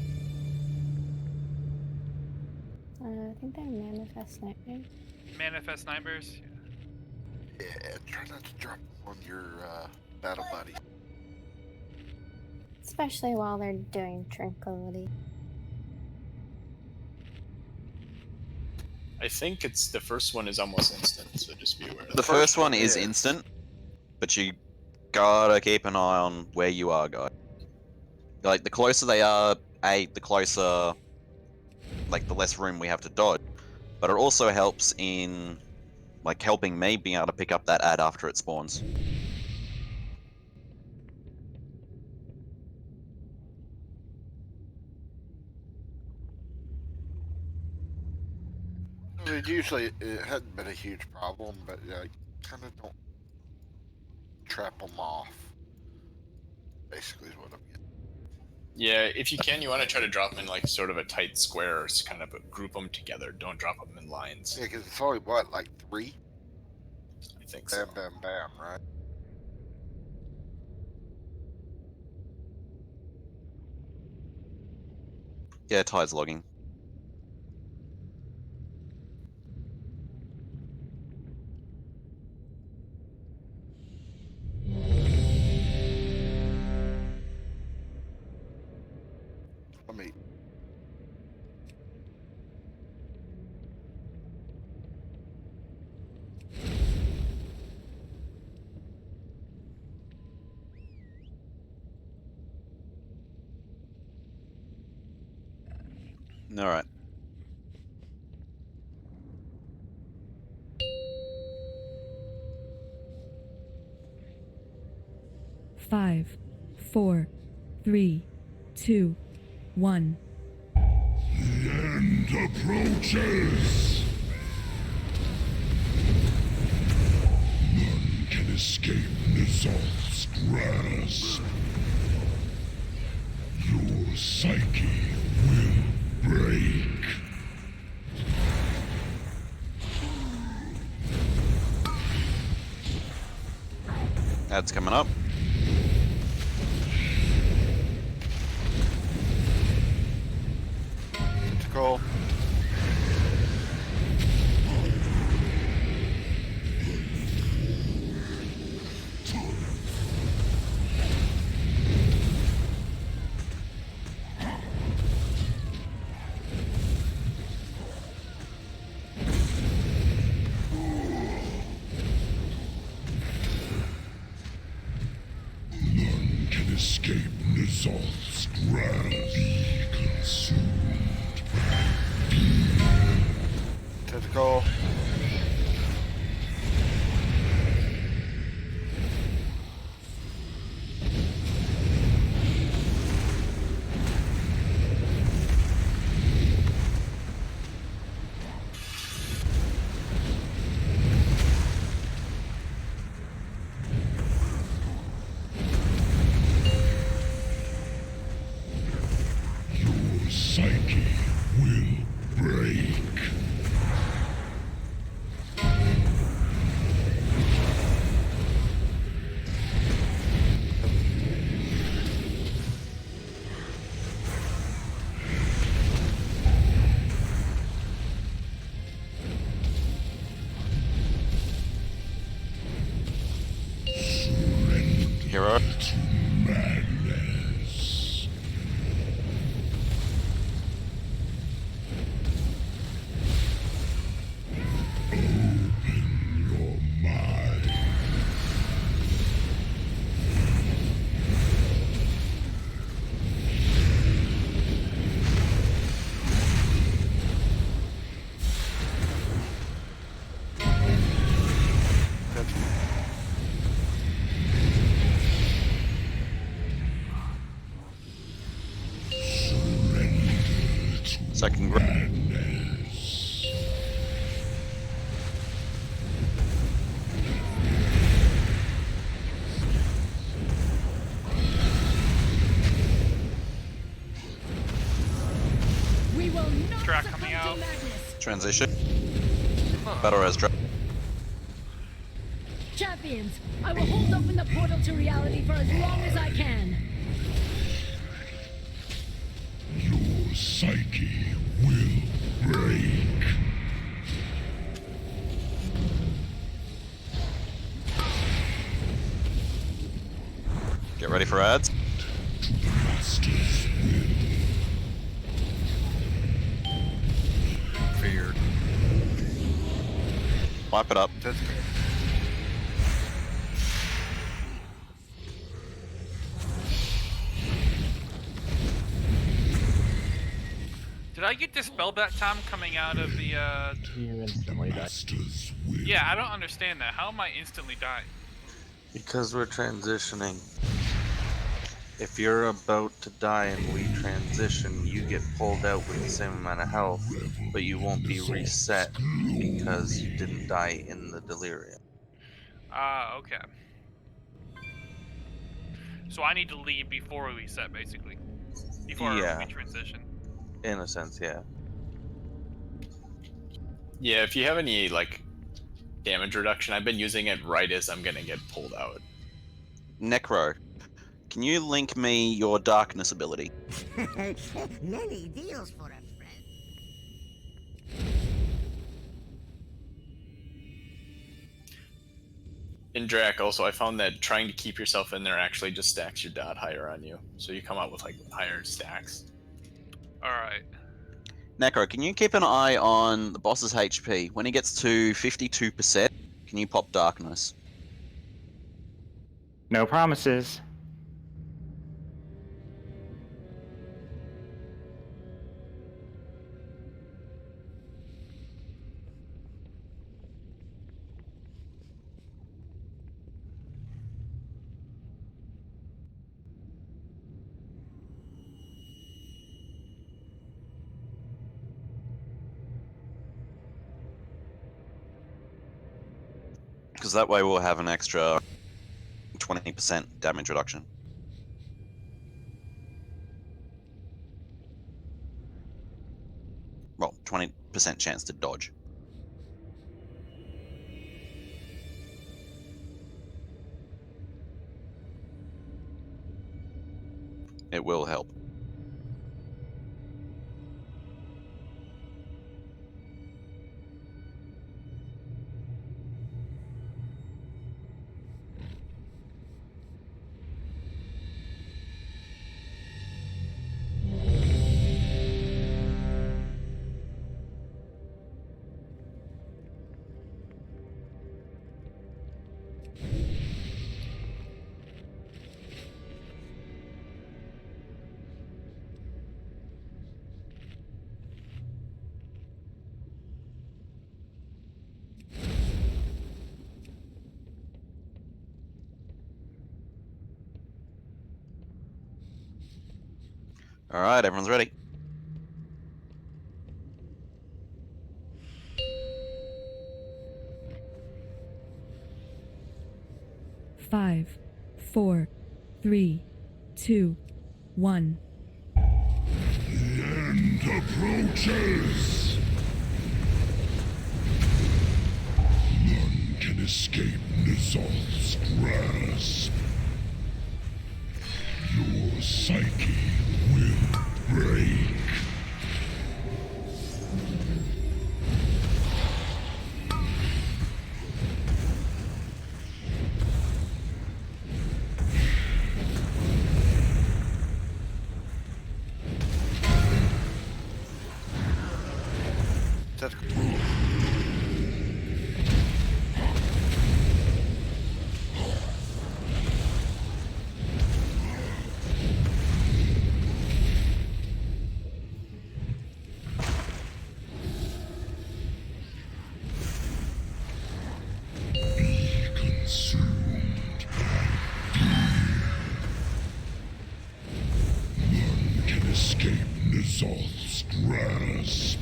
I think they're manifest nightmares. Manifest Nightmares. Yeah, try not to drop them on your battle buddy. Especially while they're doing tranquility. I think the first one is almost instant, so just be aware of The that. first one is is. instant, but you gotta keep an eye on where you are, guys. Like, the closer they are, the closer, like, the less room we have to dodge. But it also helps in, like, helping me being able to pick up that ad after it spawns. I mean, usually it hadn't been a huge problem, but yeah, kind of don't trap them off. Basically, is what I'm getting. Yeah, if you can, you want to try to drop them in like sort of a tight square, or kind of group them together. Don't drop them in lines. Yeah, because it's only what, like 3? I think so. Bam, bam, bam, right? Yeah, Ty's logging. Let me. Alright. Five, 4, 3, 2, 1. The end approaches! None can escape Nizal's grasp. Your psyche will break. Ad's coming up. Go. None can escape Nizal's grasp. Be consumed. Tentacle. Your psyche will break. Hero. To madness. Open your mind. Second Madness. We will not Track succumb coming to out. madness. transition. Battle Res drop. Champions, I will hold open the portal to reality for as long as I can. Your psyche will break. Get ready for ads. To the master's will. Feared. Wipe it up. Did I get dispelled that time coming out of the, You instantly die. Yeah, I don't understand that. How am I instantly dying? Because we're transitioning. If you're about to die and we transition, you get pulled out with the same amount of health, but you won't be reset because you didn't die in the delirium. Okay. So I need to leave before we reset, basically. Before Yeah. we transition. In a sense, yeah. Yeah, if you have any like damage reduction, I've been using it right as I'm gonna get pulled out. Necro, can you link me your darkness ability? Many deals for a friend. In Drac, also, I found that trying to keep yourself in there actually just stacks your dot higher on you, so you come out with like higher stacks. Alright. Necro, can you keep an eye on the boss's HP? When he gets to 52%, can you pop darkness? No promises. Because that way we'll have an extra 20% damage reduction. Well, 20% chance to dodge. It will help. All right, everyone's ready. Five, 4, 3, 2, 1. The end approaches. None can escape Nizal's grasp. Your psyche will break. Nizal's grasp.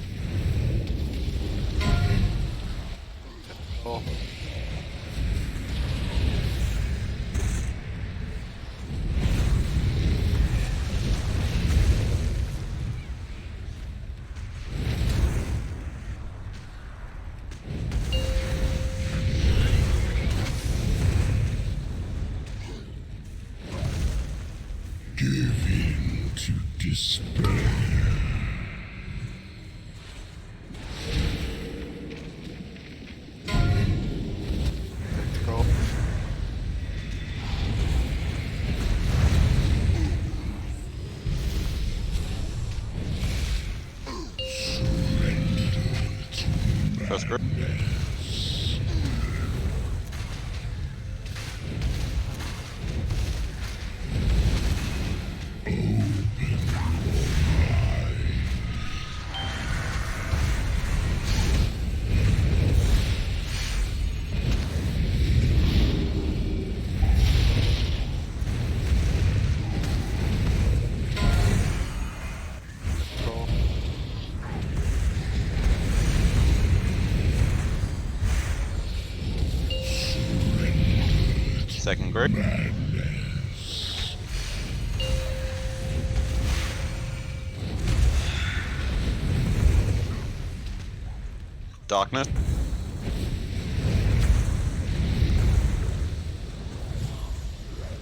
Oh. Give in to despair. First group. Second group. Darkness.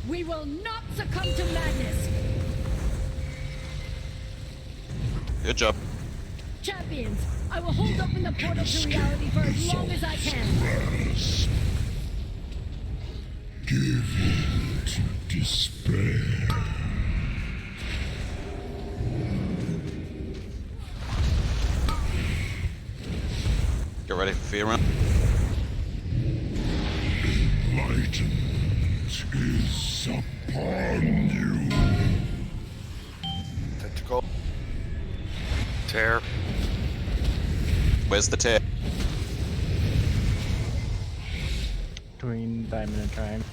We will not succumb to madness. Good job. Champions, I will hold open the portal to reality for as long as I can. Give in to despair. Get ready for fear run. Enlightenment is upon you. Tentacle. Tear. Where's the tear? Between Diamond and Triumph.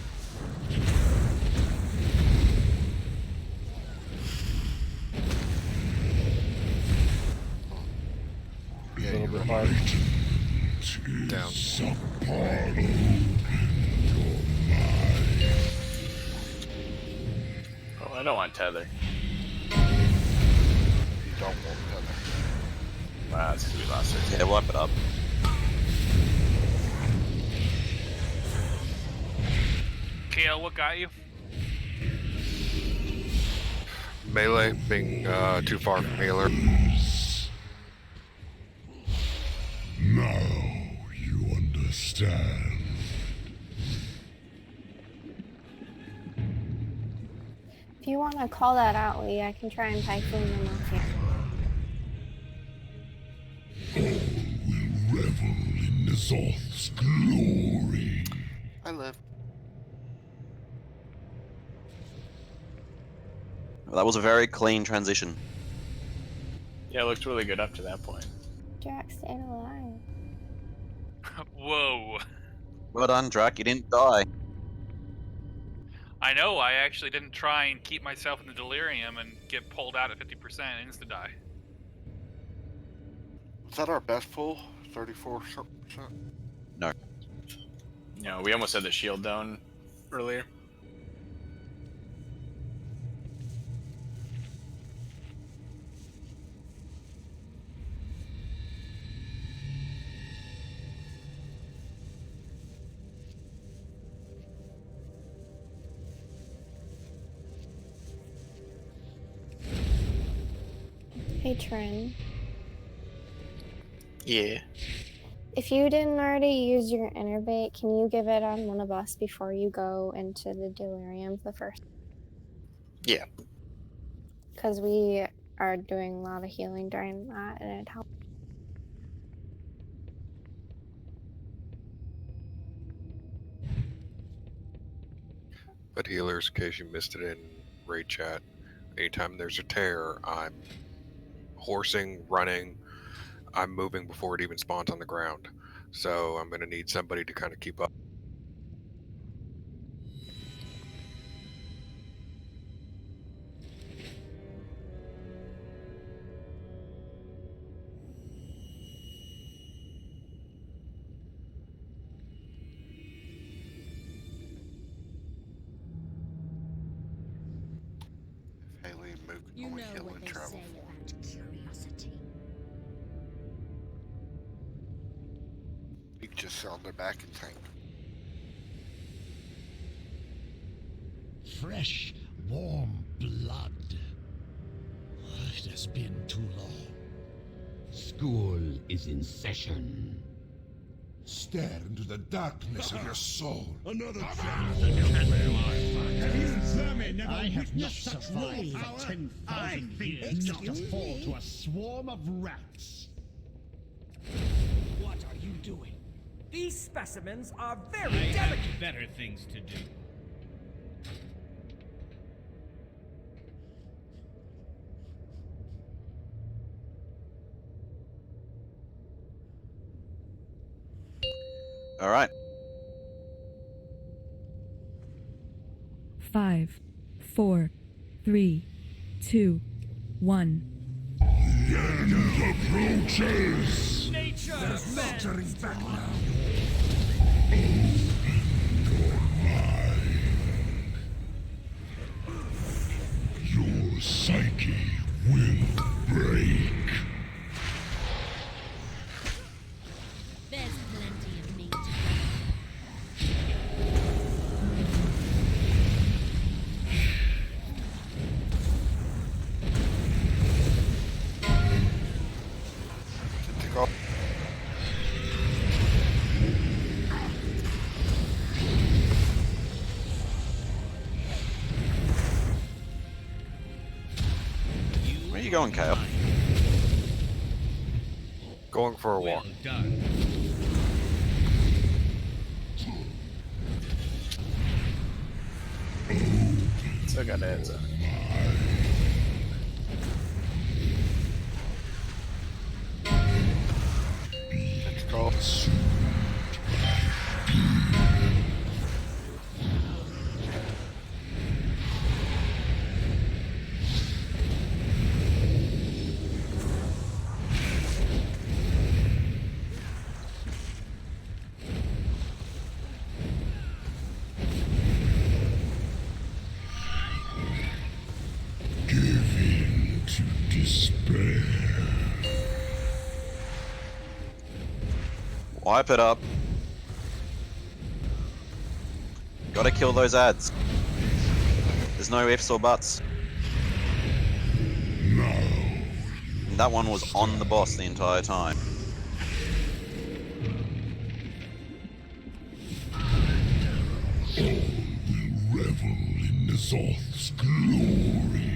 Yeah, a little you're bit right. hard. Down. Oh, I don't want tether. You don't want tether. Wow, that's because we lost our Yeah, wipe it up. KL, what got you? Melee being too far from healer. Now you understand. If you want to call that out, Lee, I can try and typhoon them off here. Will revel in N'Zoth's glory. I live. That was a very clean transition. Yeah, it looked really good up to that point. Jack, stay alive. Whoa. Well done, Drac. You didn't die. I know, I actually didn't try and keep myself in the delirium and get pulled out at 50% and insta-die. Was that our best pull? 34%? No. No, we almost had the shield down earlier. Hey, Trin. Yeah. If you didn't already use your innervate, can you give it on one of us before you go into the delirium the first? Yeah. Because we are doing a lot of healing during that, and it helps. But healers, in case you missed it in raid chat, anytime there's a tear, I'm horsing, running, I'm moving before it even spawns on the ground. So I'm going to need somebody to kind of keep up. Haley and Mook You only know heal what and they travel. say about curiosity. You can just sit on their back and tank. Fresh, warm blood. It has been too long. School is in session. Stare into the darkness of your soul. Another I have not survived for 10,000 years just to fall to a swarm of rats. What are you doing? These specimens are very I delicate. have better things to do. All right. 5, 4, 3, 2, 1. The end approaches. Nature There's no bends. turning back now. Open your mind. psyche will break. There's plenty of meat. Tentacle. Where are you going, Kale? Going for a walk. Done. Still got heads up. Tentacle. Give in to despair. Wipe it up. Gotta kill those ads. There's no ifs or buts. Now. That one was on the boss the entire time. All will revel in N'Zoth's glory.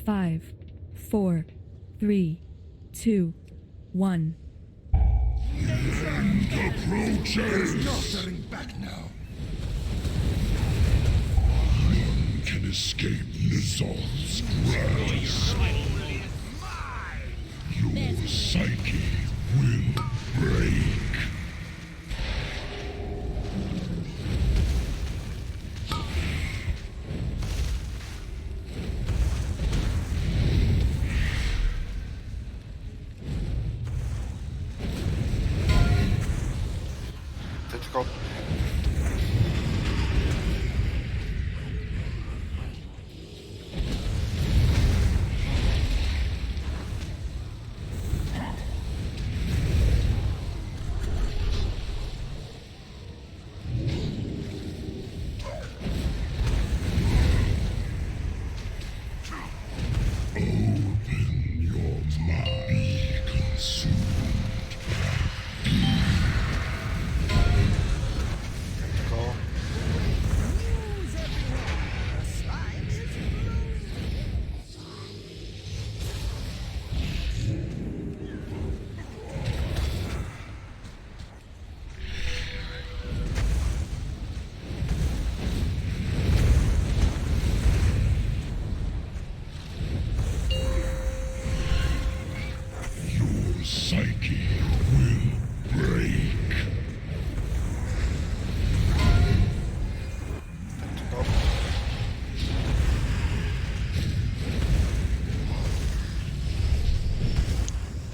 Five, 4, 3, 2, 1. End approaches. There's no turning back now. None can escape N'Zoth's grasp. Your psyche will break. Tentacle.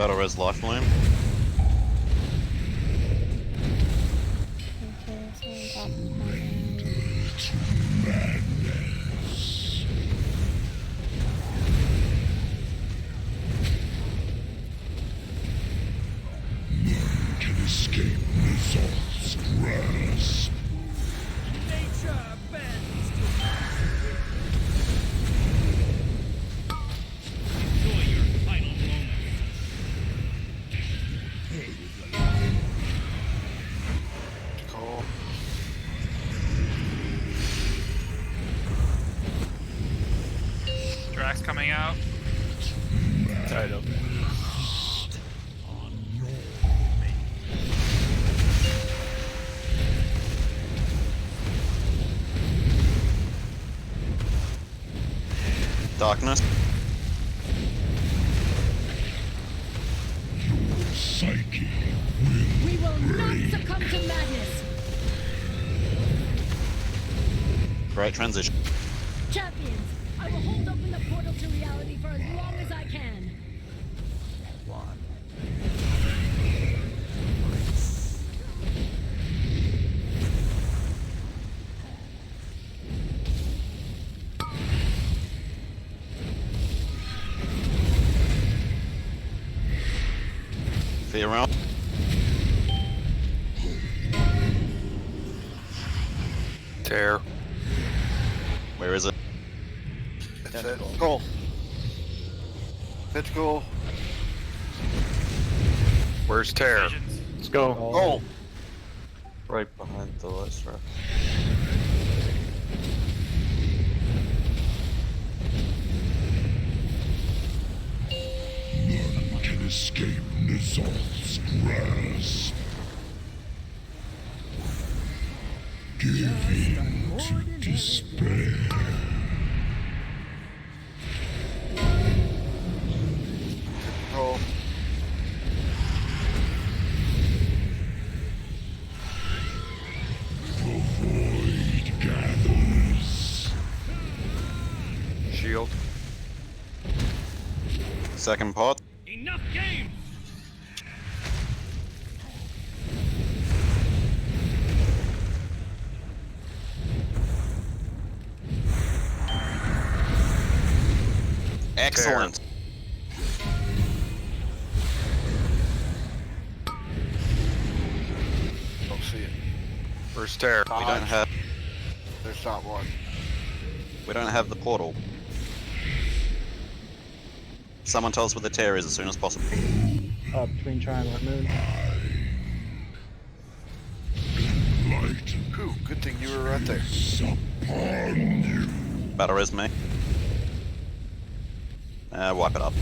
Battle Res Life Balloon. Can escape Nizal's grasp. Nature bends to Enjoy your final moments. Cool. Drax coming out. Tied up. Darkness. Psyche We will not succumb to madness. Great transition. Champions, I will hold open the portal to reality for as long as I can. Fear round. Tear. Where is it? That's it. Goal. Let's go. Where's Tear? Let's go. Goal. Right behind the Lystra. None can escape Nizal's grasp. Give in to despair. Goal. The void gathers. Shield. Second pot. Enough games! Excellent. Don't see it. Where's Tear? We don't have. There's not one. We don't have the portal. Someone tell us where the tear is as soon as possible. Between Triangle and Moon. Whew, good thing you were right there. Battle res me. Wipe it up.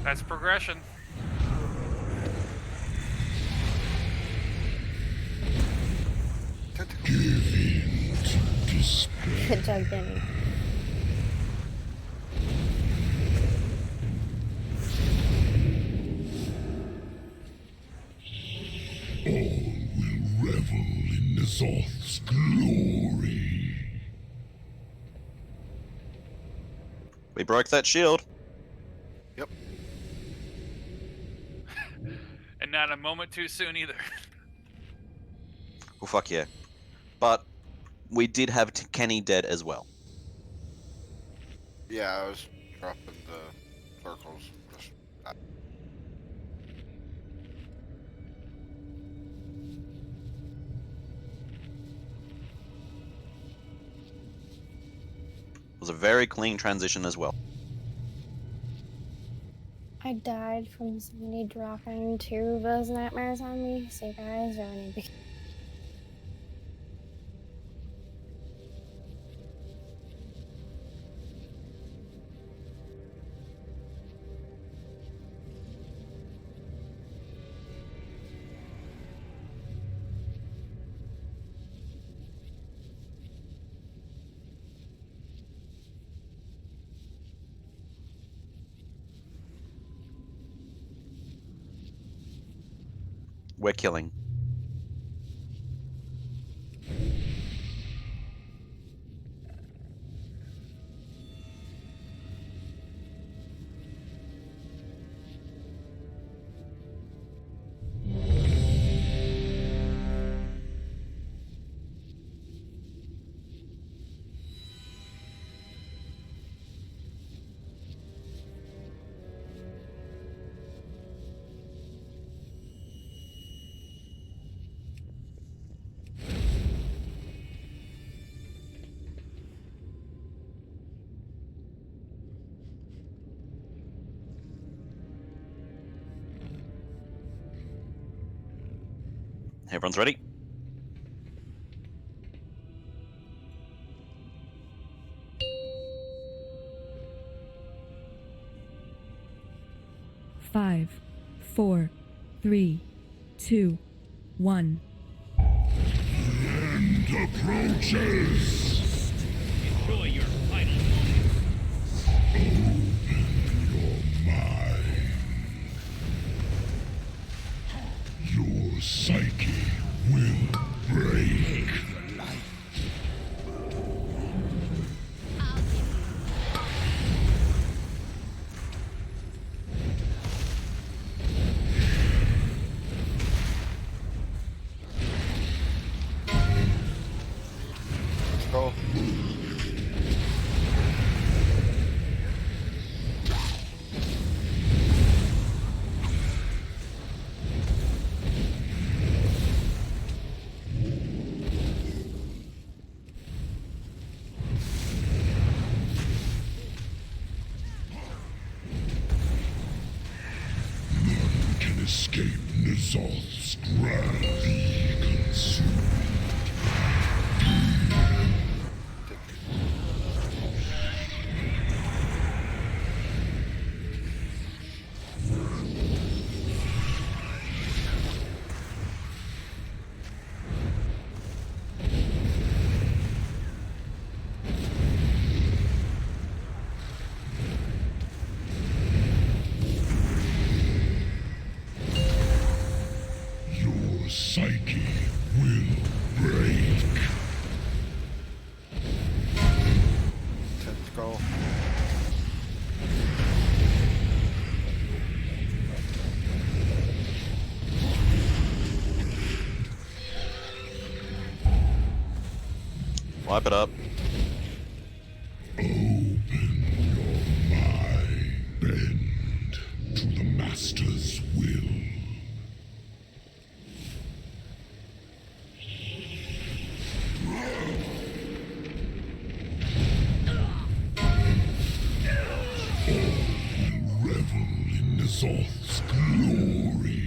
That's progression. Good job, Benny. All will revel in Nizal's glory. We broke that shield. Yep. And not a moment too soon either. Well, fuck yeah. But we did have Kenny dead as well. Yeah, I was dropping the circles. Just, It was a very clean transition as well. I died from somebody dropping 2 of those nightmares on me, so you guys don't need to. We're killing. Everyone's ready? Five, 4, 3, 2, 1. End approaches. Enjoy your final moments. Open your mind. Your psyche will break. Let's go. None can escape Nizal's wrath. Be consumed. Your psyche will break. Let's go. Wipe it up. Open your mind. Bend to the Master's will. All will revel in Nizal's glory.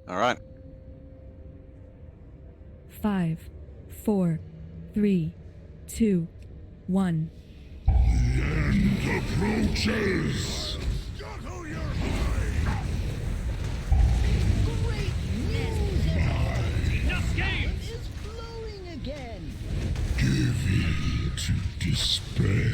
All right. 5, 4, 3, 2, 1. The end approaches. Enough games! It's flowing again. Give in to despair.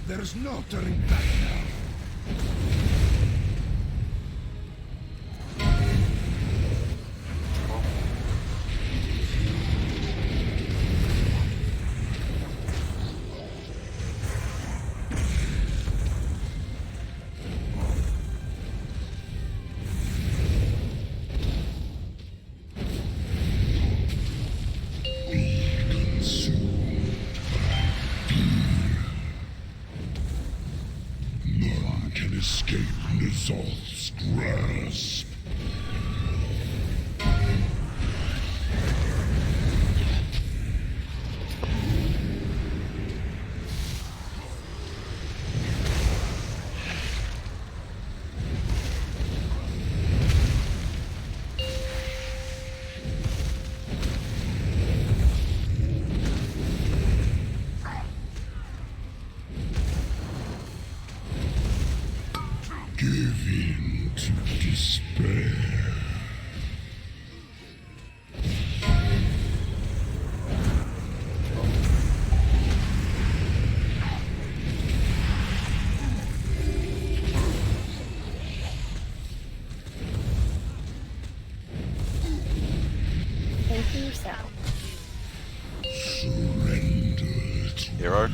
There's no turning back now. Be consumed by fear. None can escape Nizal's grasp. Hero.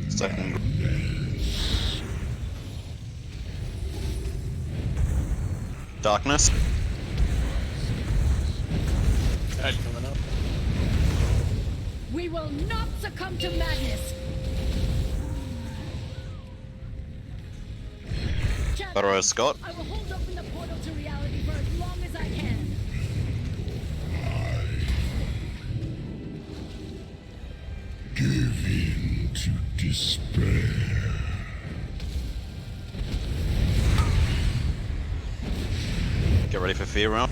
Second. Darkness. Tide coming up. We will not succumb to madness. Battle Scott. I will hold open the portal to reality for as long as I can. Give in to despair. Get ready for Fear Realm.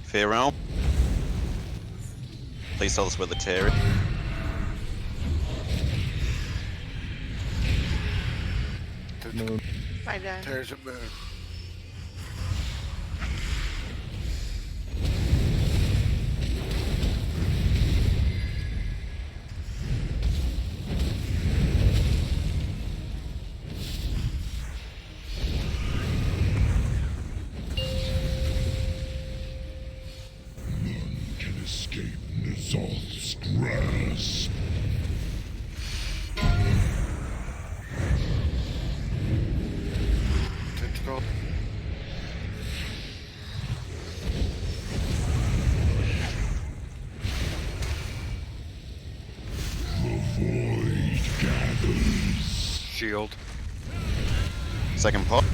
Fear Realm. Please tell us where the tear is. Find out. There's a moon. Can escape N'Zoth's grasp. Tentacle. The void gathers. Shield. Second pot.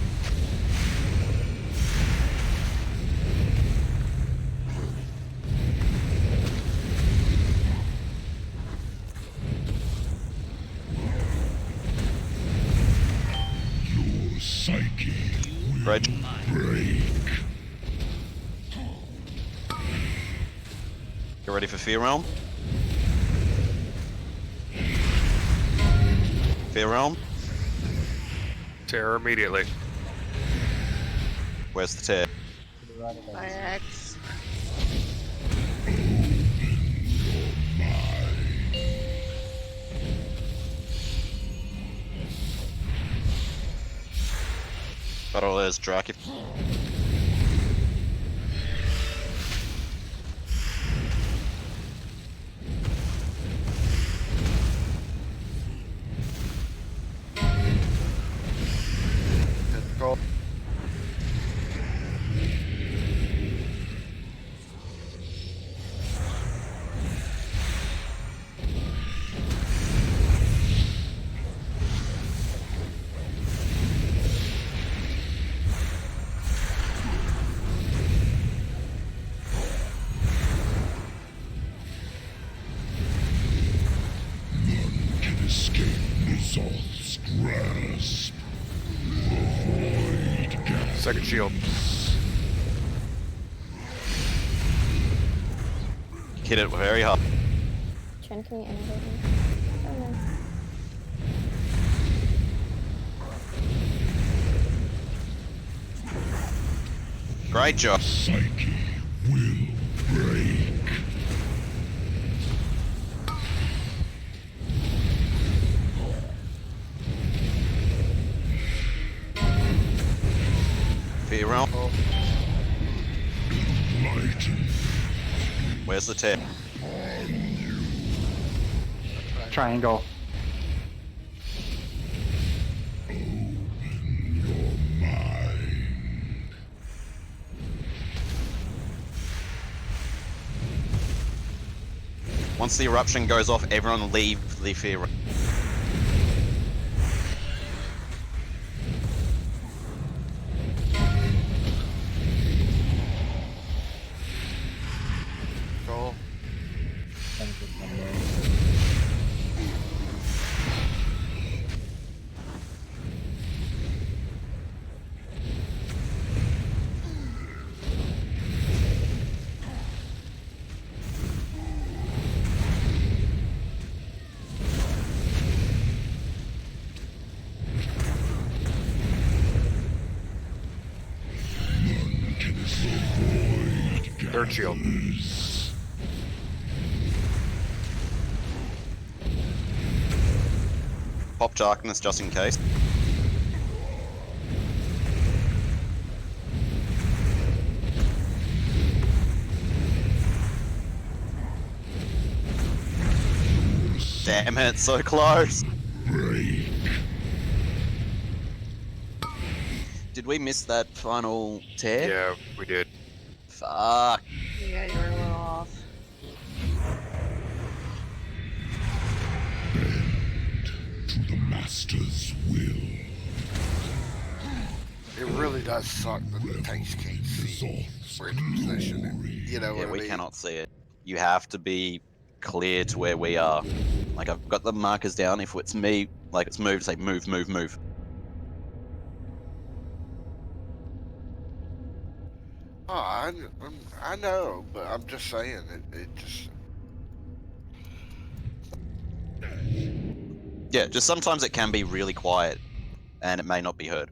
Your psyche will Reg. break. Get ready for Fear Realm. Fear Realm. Tear immediately. Where's the tear? My ex. Battle is Draki. Tentacle. None can escape N'Zoth's grasp. The void gathers. Second shield. Hit it very hard. Chen, can you animate me? Oh no. Great job. Psyche will break. Fear Realm. Enlighten. Where's the tear? Triangle. Your mind. Once the eruption goes off, everyone leave the Fear Realm. Go. Third shield. Pop darkness just in case. Damn it, so close. Did we miss that final tear? Yeah, we did. Fuck. Yeah, you were a little off. To the Master's will. It really does suck that the tanks can't see where to position it. You know Yeah, what I we mean? cannot see it. You have to be clear to where we are. Like, I've got the markers down. If it's me, like it's moved, say move, move, move. Oh, I know, but I'm just saying it just. Yeah, just sometimes it can be really quiet, and it may not be heard.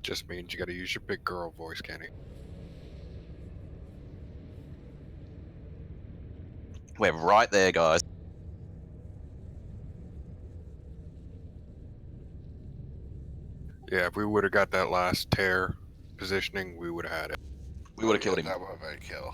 Just means you gotta use your big girl voice, Kenny. We're right there, guys. Yeah, if we would have got that last tear positioning, we would have had it. We would have killed him. That would have been a kill.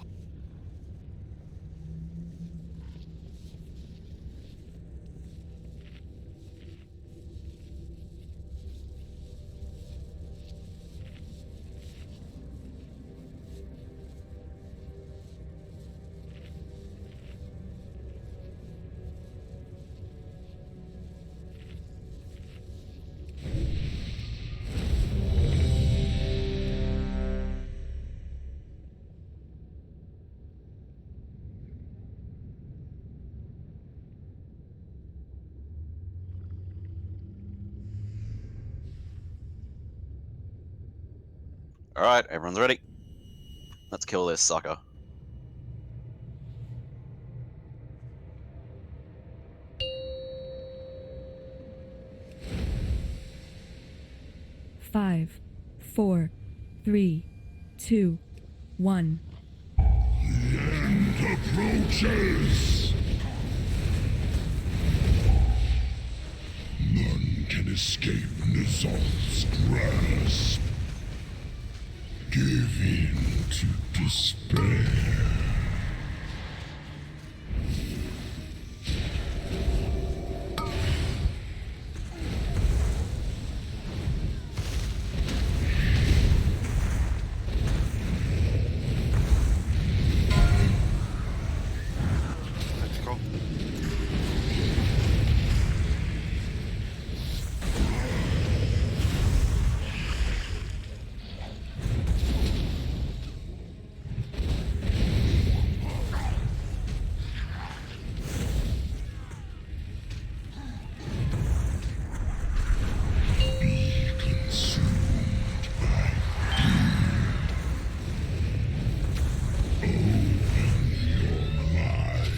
Alright, everyone's ready. Let's kill this sucker. Five, 4, 3, 2, 1. End approaches. None can escape Nizal's grasp. Give in to despair. Let's go. Be consumed by fear. Open your mind.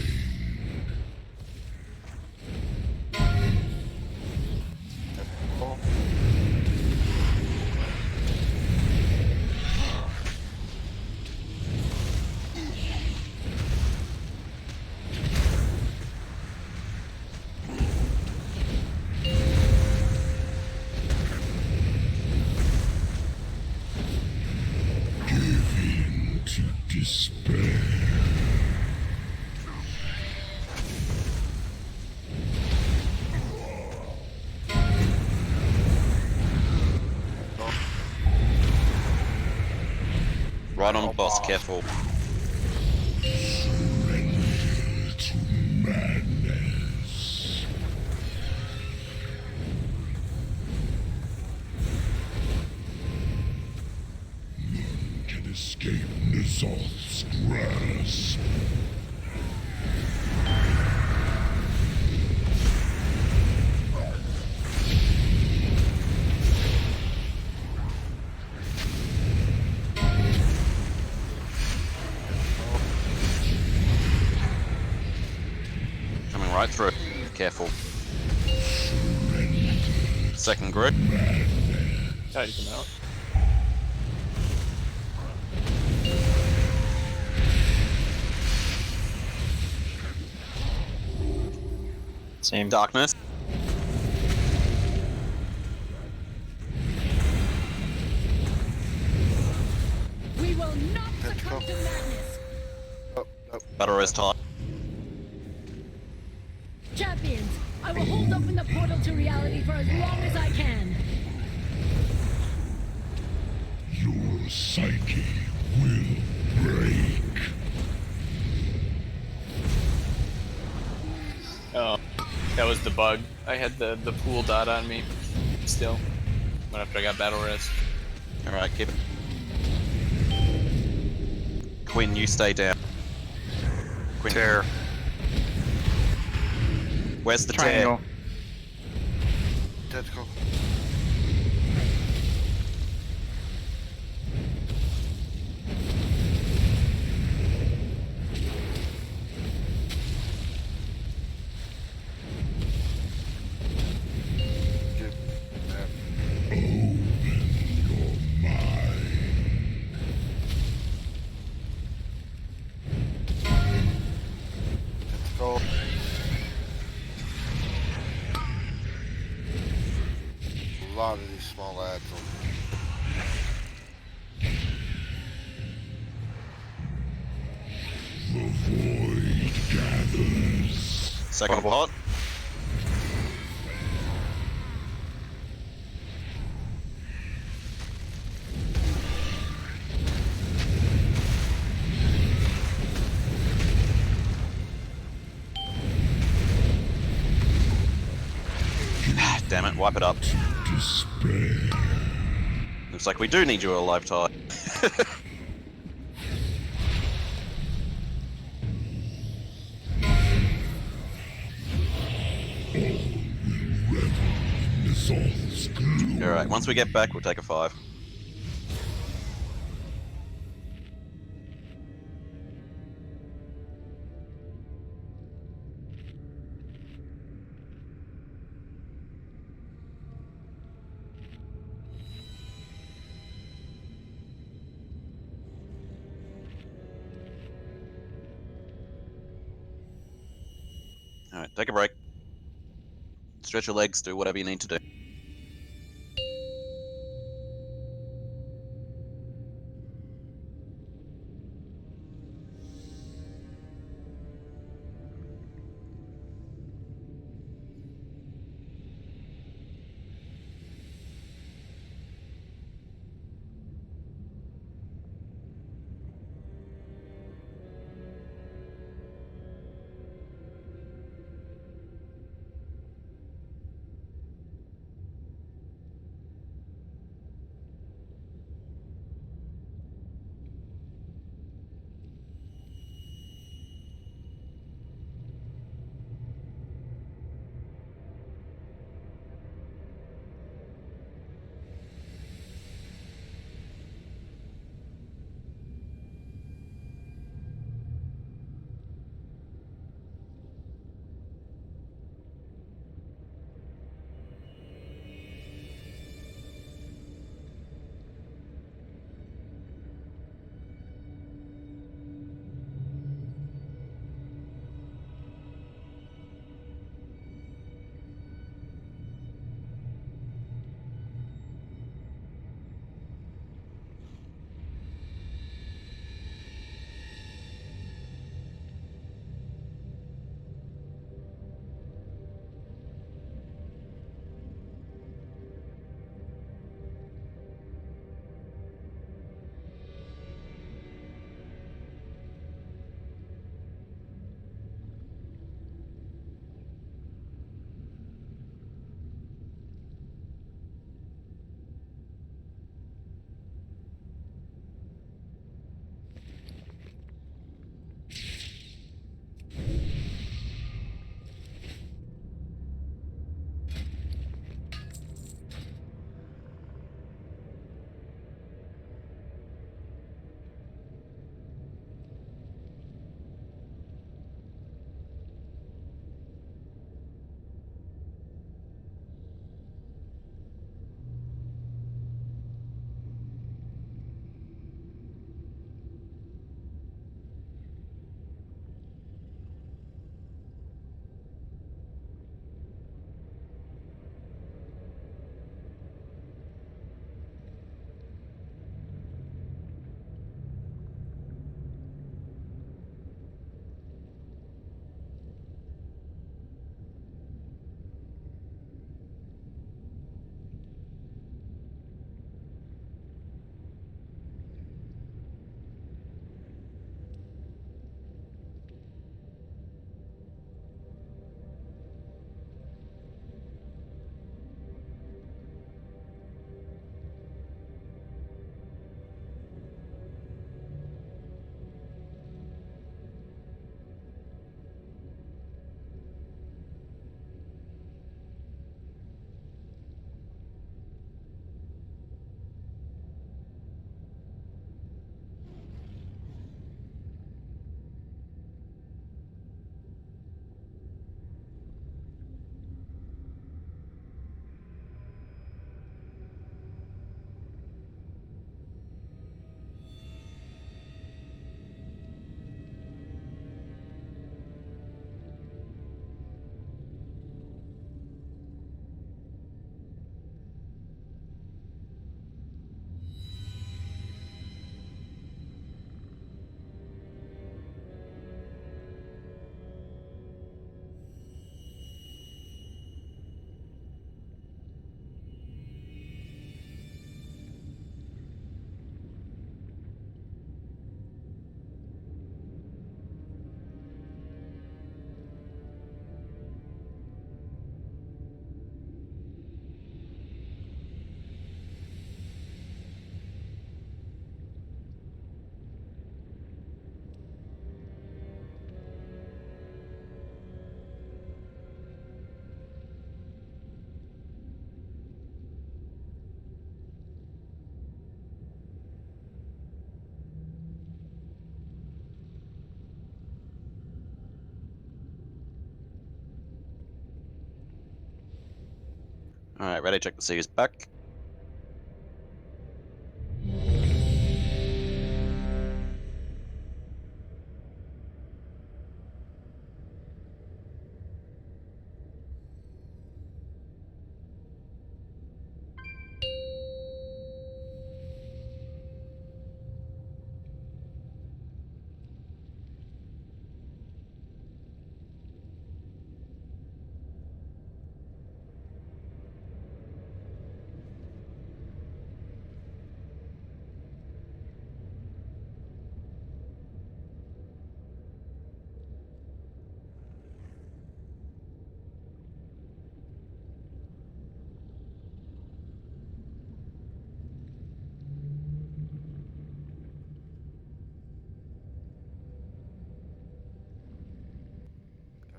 Give in to despair. Right on, boss, careful. Surrender to madness. None can escape Nizal's grasp. Coming right through. Careful. Surrender Second group. Tide come out. Same. Darkness. We will not succumb to madness. Battle Res Tide. Champions, I will hold open the portal to reality for as long as I can. Your psyche will break. Oh, that was the bug. I had the pool dot on me still. But after I got battle res. Alright, keep it. Quinn, you stay down. Quinn. Tear. Where's the Triangle. Tentacle. Tentacle. A lot of these small lads will The void gathers. Second pot. Damn it, wipe it up. Despair. Looks like we do need you alive, Tide. Alright, once we get back, we'll take a 5. Alright, take a break. Stretch your legs, do whatever you need to do. Alright, ready, check the Seeger's back.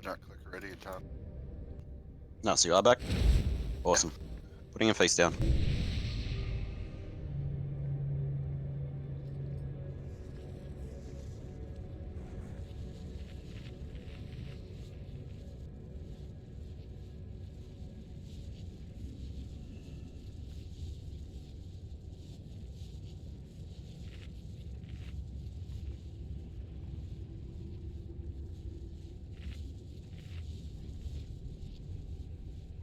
Did not click ready in time. No, so you are back? Awesome. Putting your face down.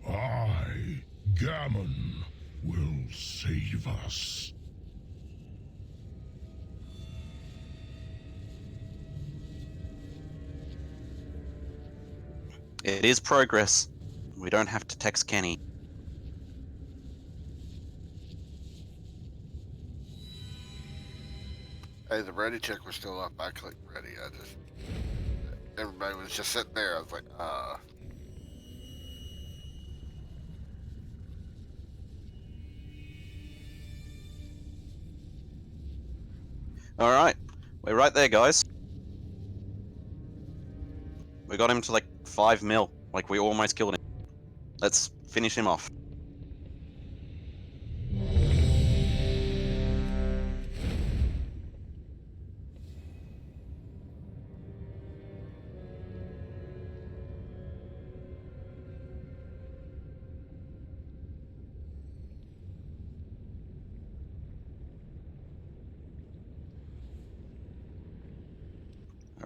I, Gammon, will save us. It is progress. We don't have to text Kenny. Hey, the ready check was still up. I clicked ready. Everybody was just sitting there. I was like, Alright, we're right there, guys. We got him to like 5 mil. Like, we almost killed him. Let's finish him off.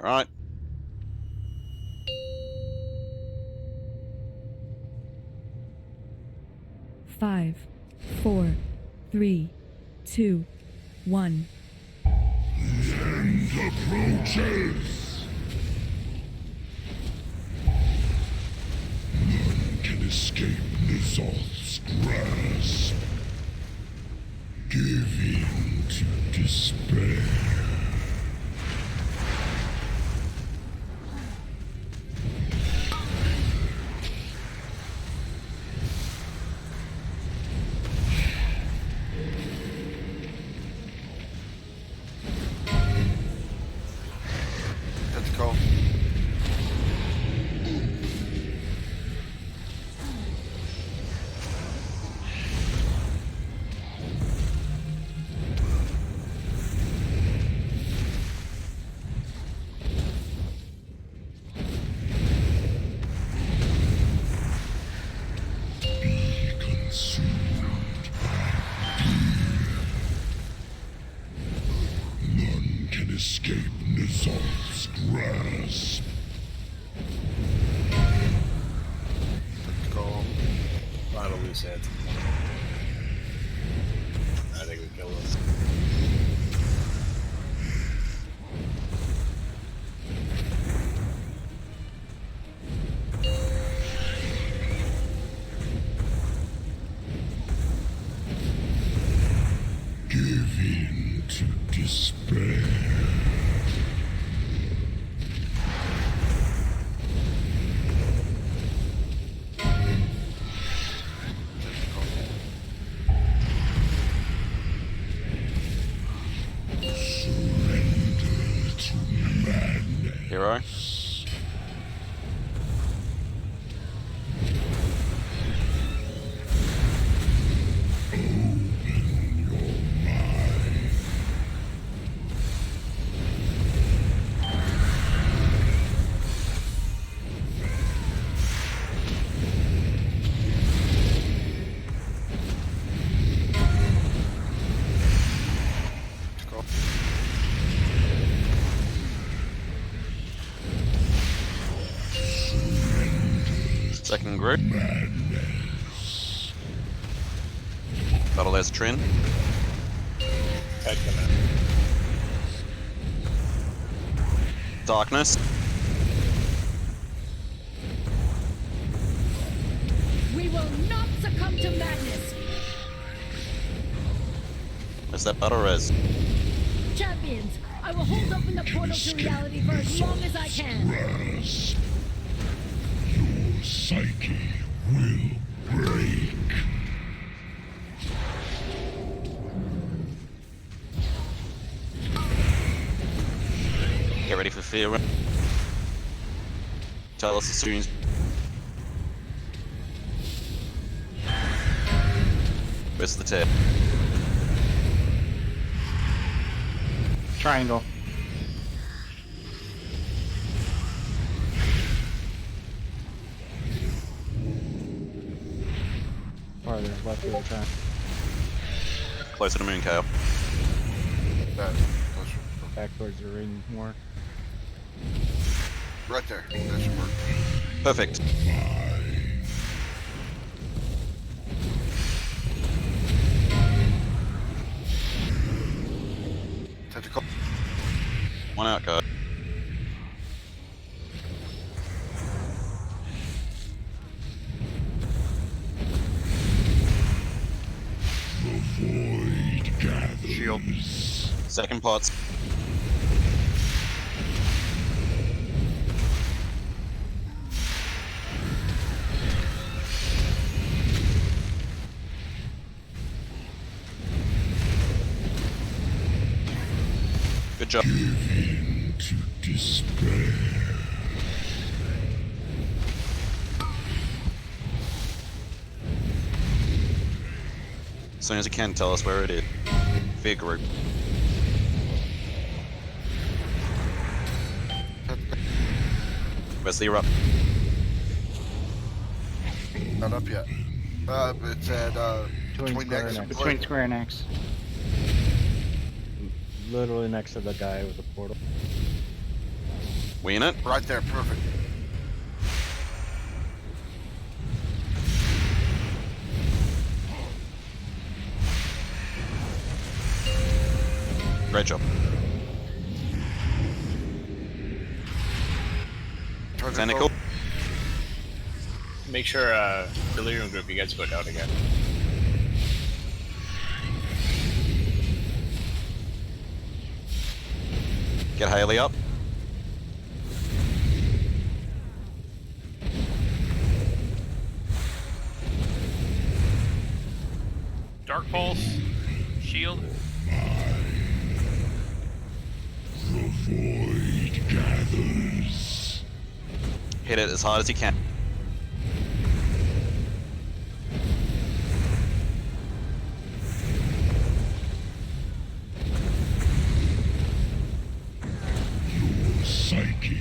Alright. Five, 4, 3, 2, 1. The end approaches. None can escape Nizal's grasp. Give in to despair. let's go. Be consumed by fear. None can escape Nizal's grasp. Let's go. A lot of loose heads. I think we killed us. Give in to despair. Battle as Trin. Darkness. We will not succumb to madness. Where's that battle res? Champions, I will hold open the portal to reality for as long as I can. Raz, your psyche will break. Get ready for fear. Tell us as soon as. Where's the tip? Triangle. Farther left of the triangle. Closer to Moon Kale. Back towards the ring more. Right there. That should work. Perfect. Tentacle. One out, card. The void gathers. Shield. Second pots. Good job. Give in to despair. As soon as you can, tell us where it is. Fear group. Where's the erupt? Not up yet. It's at between Nex and Between Square and X. Literally next to the guy with the portal. We in it? Right there, perfect. Great job. Tentacle. Make sure, Delirium Group, you guys go down again. Get Haley up. Dark Pulse. Shield. The void gathers. Hit it as hard as you can. Your psyche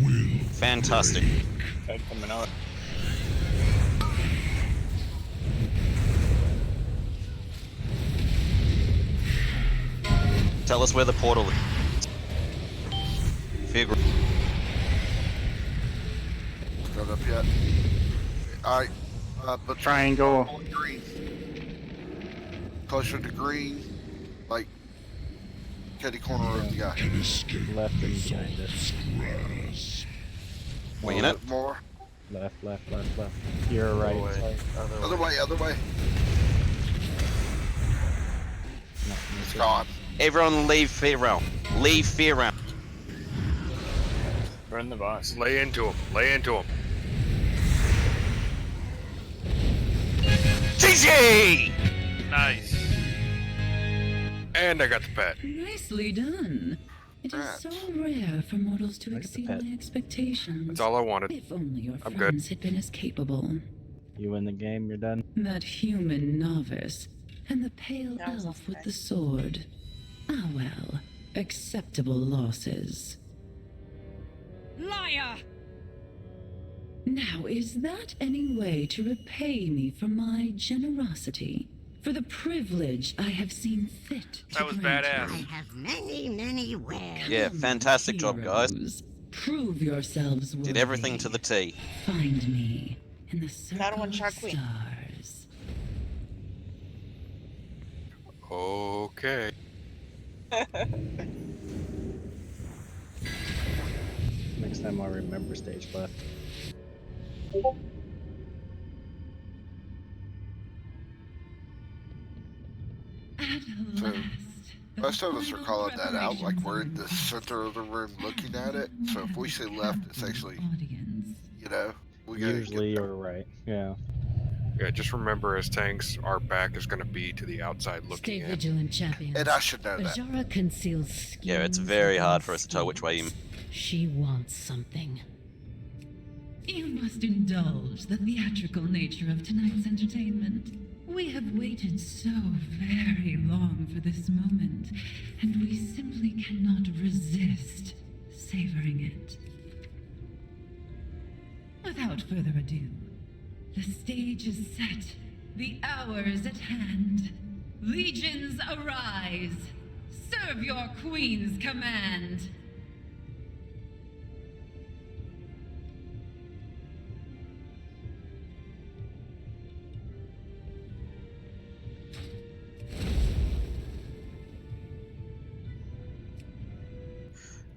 will. Fantastic. Head coming out. Tell us where the portal is. Fear group. Not up yet. Alright. But Triangle. Green. Closer to green. Like kitty corner of the guy. Left and behind us. We in it? More. Left. You're right. Sorry. Other way, other way. No, It's gone. Everyone leave fear realm. Leave fear realm. Burn the boss. Lay into him. Lay into him. GG! Nice. And I got the pet. Nicely done. It is so rare for mortals to exceed my expectations. That's all I wanted. If only your I'm friends good. had been as capable. You win the game, you're done. That human novice and the pale That was elf with nice. the sword. Ah well, acceptable losses. Liar! Now, is that any way to repay me for my generosity? For the privilege I have seen fit to That was grant badass. you? I have many wares. Yeah, fantastic job, guys. Heroes, prove yourselves worthy. Did everything to the T. Find me in the circle Not one of Shark Queen. stars. Okay. Next time I'll remember stage left. So most of us are calling that out, like we're in the center of the room looking at it. So if we say left, it's actually, you know, we gotta Usually you're right. Yeah. Yeah, just remember as tanks, our back is going to be to the outside looking Stay in. vigilant, champions. And I should know that. Ajara conceals schemes. Yeah, it's very within hard for us to tell which way you. She wants something. You must indulge the theatrical nature of tonight's entertainment. We have waited so very long for this moment, and we simply cannot resist savoring it. Without further ado, the stage is set, the hour is at hand. Legions arise! Serve your queen's command!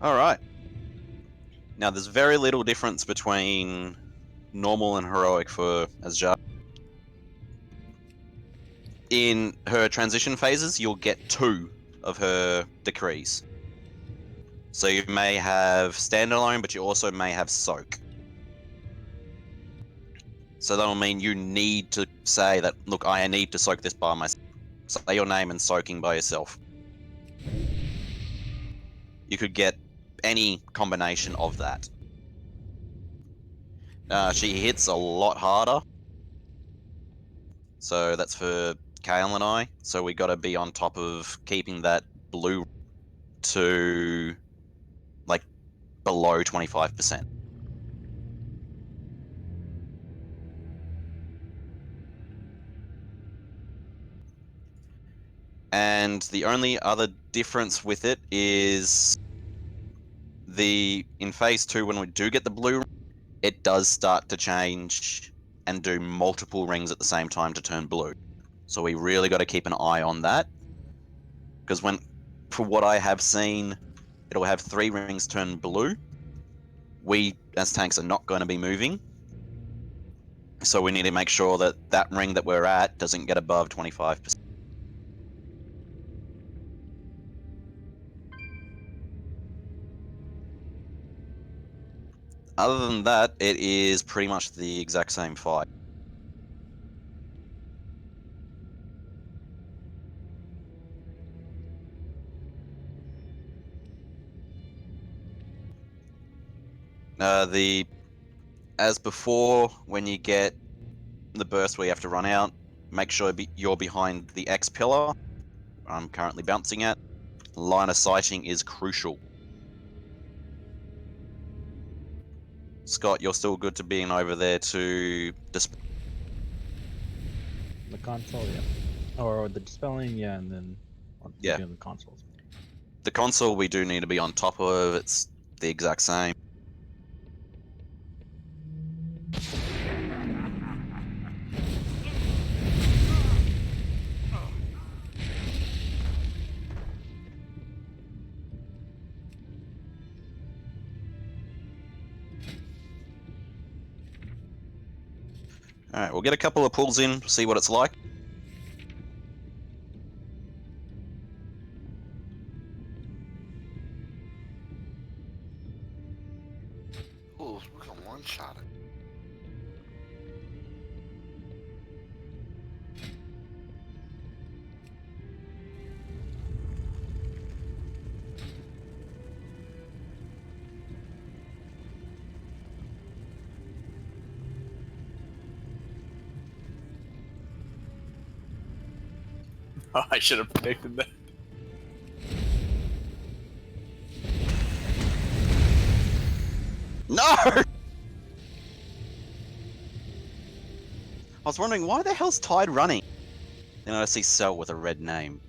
All right. Now, there's very little difference between normal and heroic for Azjar. In her transition phases, you'll get 2 of her decrees. So you may have standalone, but you also may have soak. So that'll mean you need to say that, look, I need to soak this by myself. Say your name and soaking by yourself. You could get any combination of that. She hits a lot harder. So that's for Kale and I. So we got to be on top of keeping that blue to like below 25%. And the only other difference with it is in phase 2, when we do get the blue, it does start to change and do multiple rings at the same time to turn blue. So we really got to keep an eye on that. Because for what I have seen, it'll have 3 rings turn blue. We, as tanks, are not going to be moving. So we need to make sure that that ring that we're at doesn't get above 25%. Other than that, it is pretty much the exact same fight. As before, when you get the burst where you have to run out, make sure you're behind the X pillar I'm currently bouncing at. Line of sighting is crucial. Scott, you're still good to being over there to dispel. The console, yeah. Or the dispelling, yeah, and then Yeah. the consoles. The console we do need to be on top of. It's the exact same. Alright, we'll get a couple of pulls in, see what it's like. Oh, we can one-shot it. Oh, I should have predicted that. No! I was wondering, why the hell's Tide running? Then I see Cell with a red name.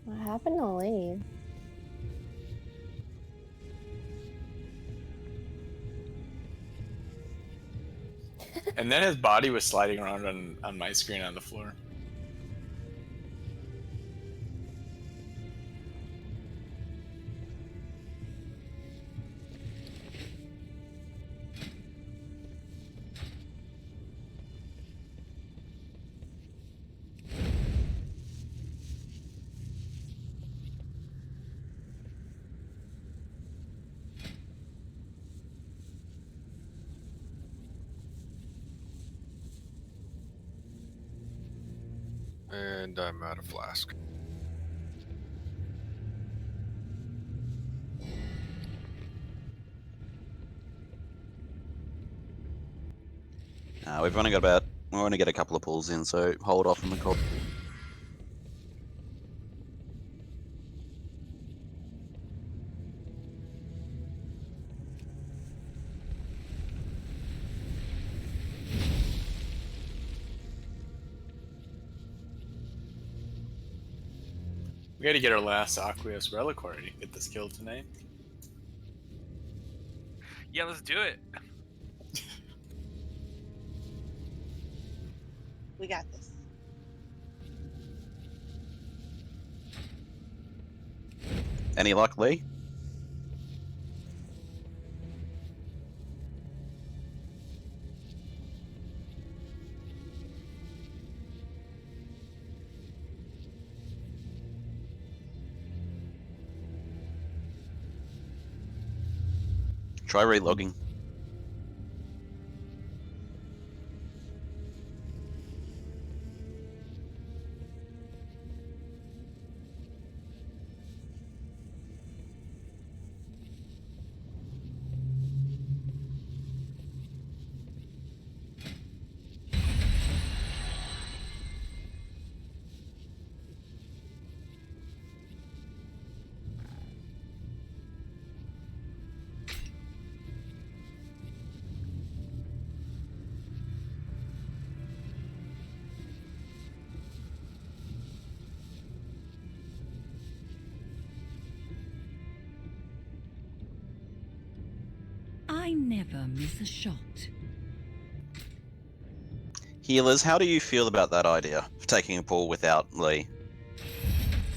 What happened to leave? And then his body was sliding around on my screen on the floor. And I'm out of flask. We've only got we're only get a couple of pulls in, so hold off on the call. We gotta get our last Aqueous Reliquary to get this kill tonight. Yeah, let's do it. We got this. Any luck, Lee? Try relogging. I never miss a shot. Healers, how do you feel about that idea of taking a pull without Lee?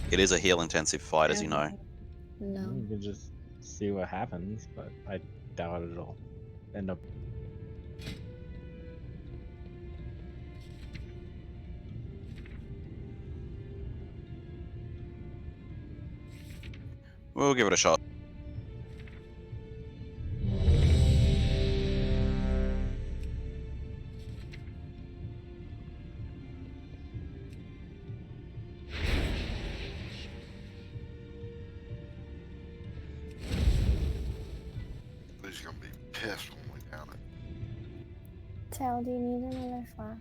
It is a heal-intensive fight, as you know. No. You can just see what happens, but I doubt it'll end up. We'll give it a shot. He's gonna be pissed when we down it. Tell, do you need another flask?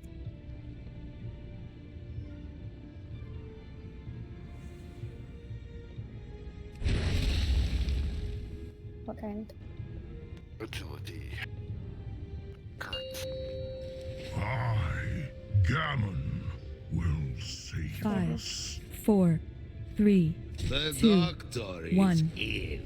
What kind? Agility. Current. I, Gammon, will save 5, us. 4, 3, The 2, doctor is 1. ill.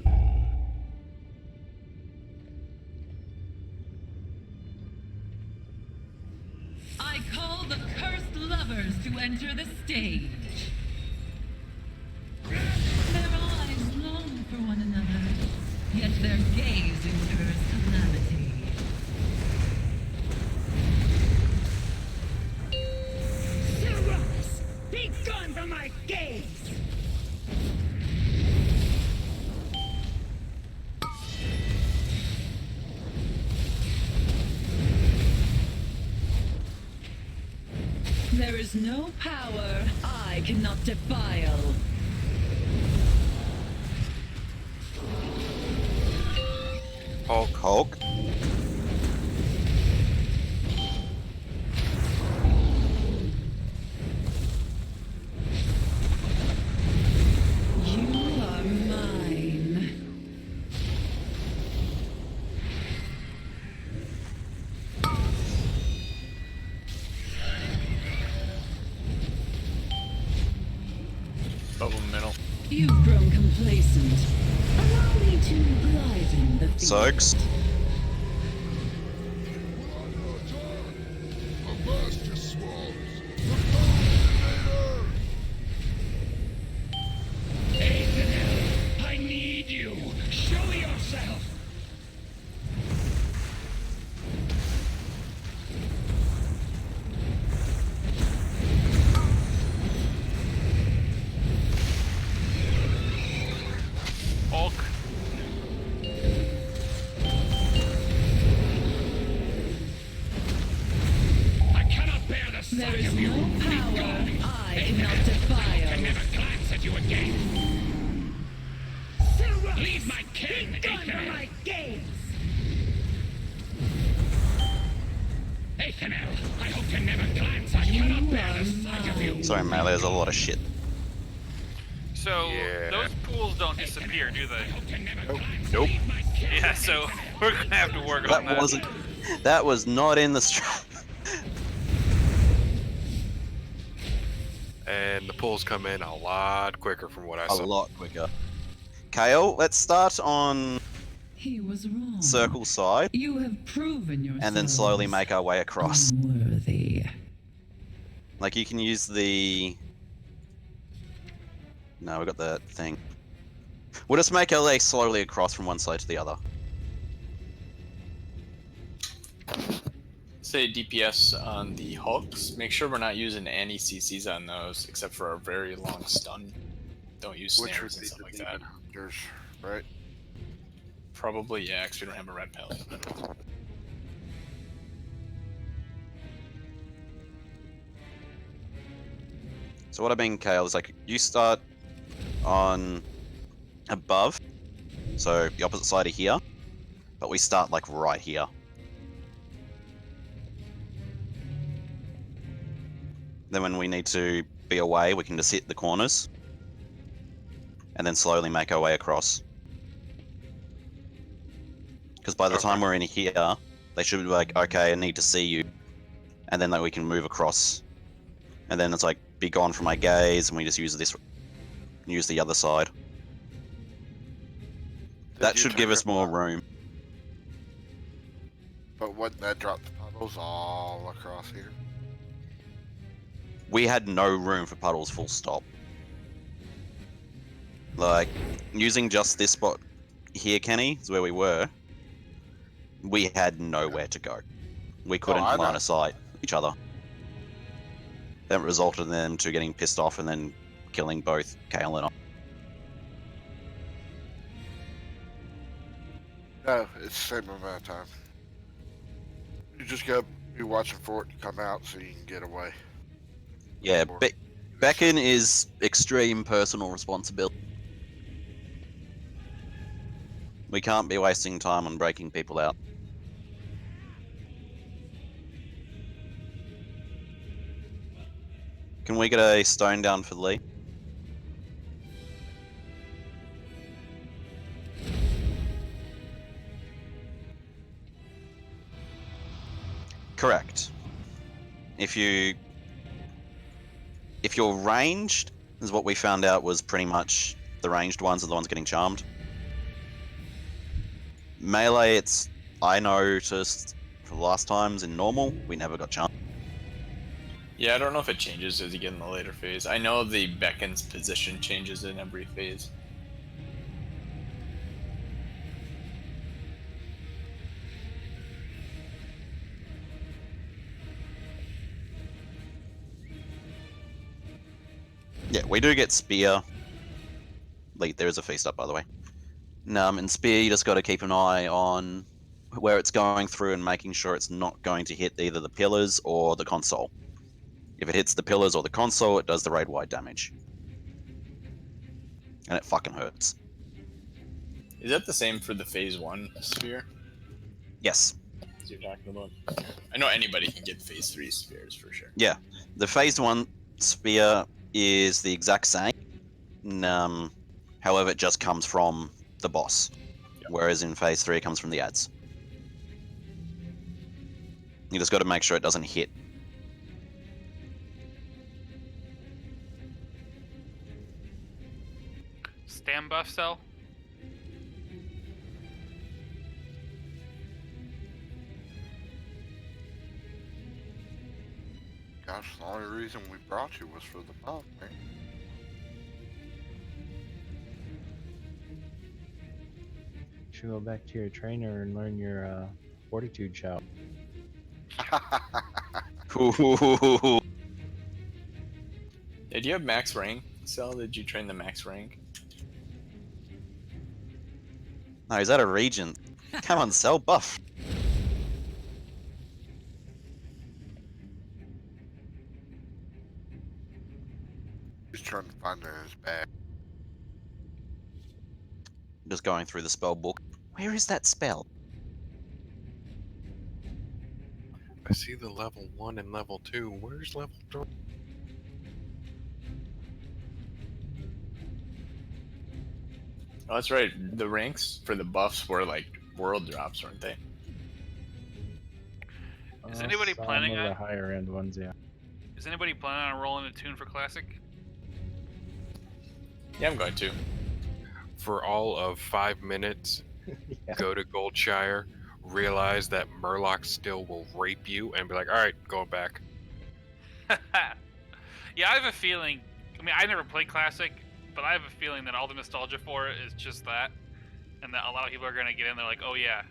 I call the cursed lovers to enter the stage. Their eyes long for one another, yet their gaze endures calamity. Silverus, be gone from my gaze! There is no power I cannot defile. Hulk. You are mine. Bubble middle. You've grown complacent. Allow me to liven the field. Soaks. Hulk. I cannot bear the sight There is of you. no power I cannot defy. I can never glance at you again. Leave my kin, Aethanel. Aethanel, I hope to never glance. I cannot bear the sight of you. Sorry, Melee, there's a lot of shit. So those pools don't disappear, do they? Nope. Yeah, so we're gonna have to work on that. That was not in the strat. And the pulls come in a lot quicker from what I A saw. lot quicker. Kale, let's start on He was wrong. circle side, You have proven yourself. and then slowly make our way across. Worthy. Like you can use the. No, we got that thing. We'll just make our way slowly across from one side to the other. Say DPS on the Hulks. Make sure we're not using any CCs on those, except for a very long stun. Don't use Which snares would and be stuff the like that. yours, right? Probably, yeah, because we don't have a red pellet. So what I mean, Kale, is like you start on above, so the opposite side of here, but we start like right here. Then when we need to be away, we can just hit the corners, and then slowly make our way across. Because by the time we're in here, they should be like, okay, I need to see you, and then like, we can move across, and then it's like, be gone from my gaze, and we just use this, use the other side. That you should give turn us more room. But wouldn't that drop the puddles all across here? We had no room for puddles, full stop. Like, using just this spot here, Kenny, is where we were. We had nowhere to go. We couldn't I know. line of sight each other. That resulted in them two getting pissed off and then killing both Kale and I. No, it's the same amount of time. You just gotta be watching for it to come out so you can get away. Yeah, Beckon is extreme personal responsibility. We can't be wasting time on breaking people out. Can we get a stone down for Lee? Correct. If you're ranged, is what we found out was pretty much the ranged ones are the ones getting charmed. Melee, it's, I noticed for the last times in normal, we never got charmed. Yeah, I don't know if it changes as you get in the later phase. I know the Beckon's position changes in every phase. Yeah, we do get spear. Like, there is a feast up, by the way. And spear, you just got to keep an eye on where it's going through and making sure it's not going to hit either the pillars or the console. If it hits the pillars or the console, it does the raid-wide damage. And it fucking hurts. Is that the same for the phase 1 sphere? Yes. As you're talking about? I know anybody can get phase 3 spheres for sure. Yeah. The phase 1 spear is the exact same. However, it just comes from the boss. Yep. Whereas in phase 3, it comes from the ads. You just got to make sure it doesn't hit. Stam buff cell? Gosh, the only reason we brought you was for the buff, man. You should go back to your trainer and learn your fortitude shout. Did you have max rank? Cell, did you train the max rank? No, he's at a regent. Come on, sell buff. He's trying to find his bag. Just going through the spell book. Where is that spell? I see the level 1 and level 2. Where's level 3? Oh, that's right. The ranks for the buffs were like world drops, weren't they? Is anybody planning some of on? the higher end ones? Yeah. Is anybody planning on rolling a tune for Classic? Yeah, I'm going to. For all of 5 minutes, go to Goldshire, realize that Murloc still will rape you, and be like, alright, going back. Yeah, I have a feeling. I mean, I never played Classic, but I have a feeling that all the nostalgia for it is just that, and that a lot of people are going to get in there like, oh yeah,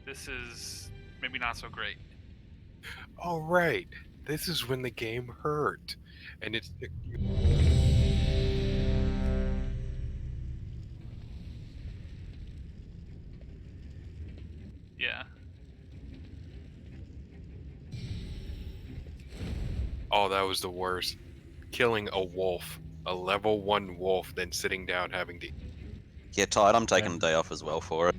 this is maybe not so great. Alright, this is when the game hurt. And it's... Yeah. Oh, that was the worst. Killing a wolf. A level 1 wolf, then sitting down having to... Yeah, Tide, I'm taking a day off as well for it.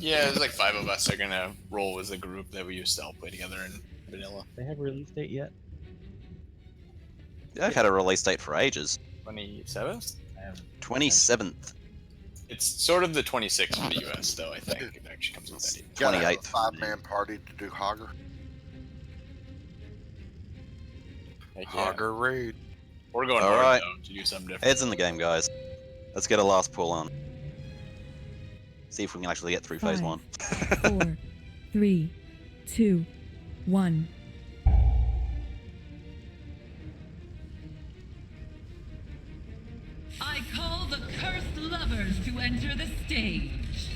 Yeah, there's like 5 of us are gonna roll as a group that we used to all play together in vanilla. They have a release date yet? They've had a release date for ages. 27th? 27th. It's sort of the 26th for the US, though, I think. It actually comes with that date. Gotta have a 28th. 5-man party to do Hogger. Heck yeah. Hogger raid. We're going All hard, right. though, to do something different. Heads in the game, guys. Let's get a last pull on. See if we can actually get through phase 1. 4, 3, 2, 1. I call the cursed lovers to enter the stage.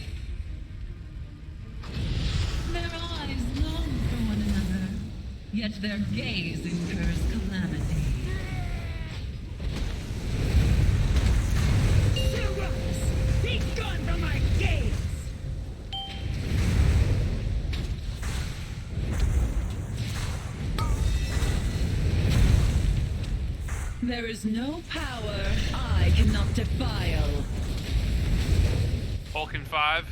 Their eyes long for one another, yet their gaze incurs calamity. Be gone from my gaze! There is no power I cannot defile. Vulcan 5.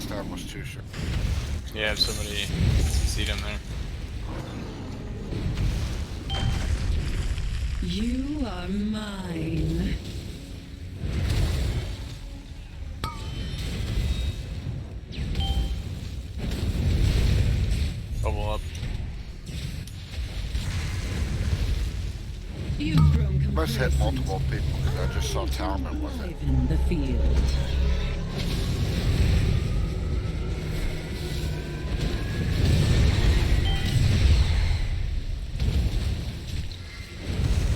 That was too short. Yeah, if somebody see them there. You are mine. Bubble up. You've grown Must hit complacent. multiple people because I just saw Talman with it. In the field.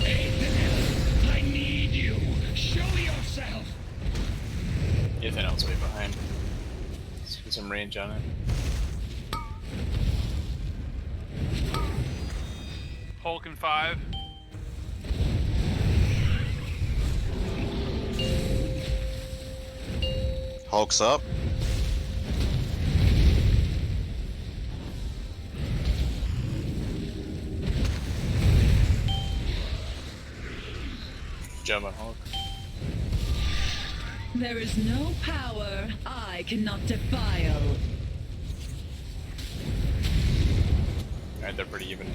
I need you. Show yourself. Ethan else way behind. Let's put some range on it. Vulcan 5. Hulk's up. Jump on Hulk. There is no power I cannot defile. Alright, they're pretty even.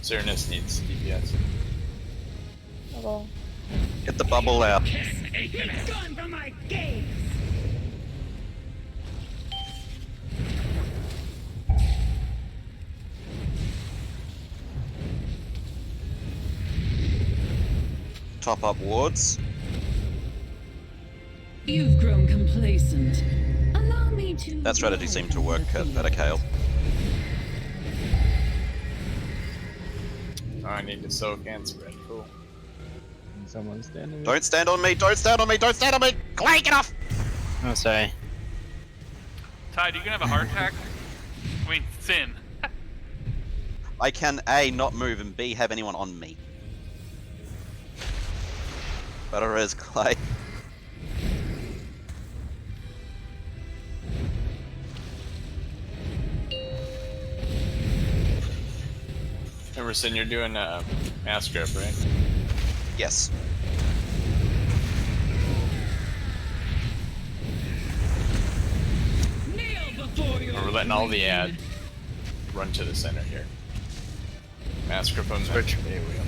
Cernus needs DPS. Bubble. Get the bubble out. Be gone from my gaze! Top up wards. You've grown complacent. Allow me to. That strategy seemed to work better, Kale. Oh, I need to soak and spread. Cool. And someone's standing. Don't stand on me! Don't stand on me! Don't stand on me! Clay, get off! Oh, sorry. Tide, you gonna have a heart attack? I mean, Sin. I can A, not move, and B, have anyone on me. Better as Clay. Emerson, you're doing a mass grip, right? Yes. We're letting all the ad run to the center here. Mass grip on switch. There we go.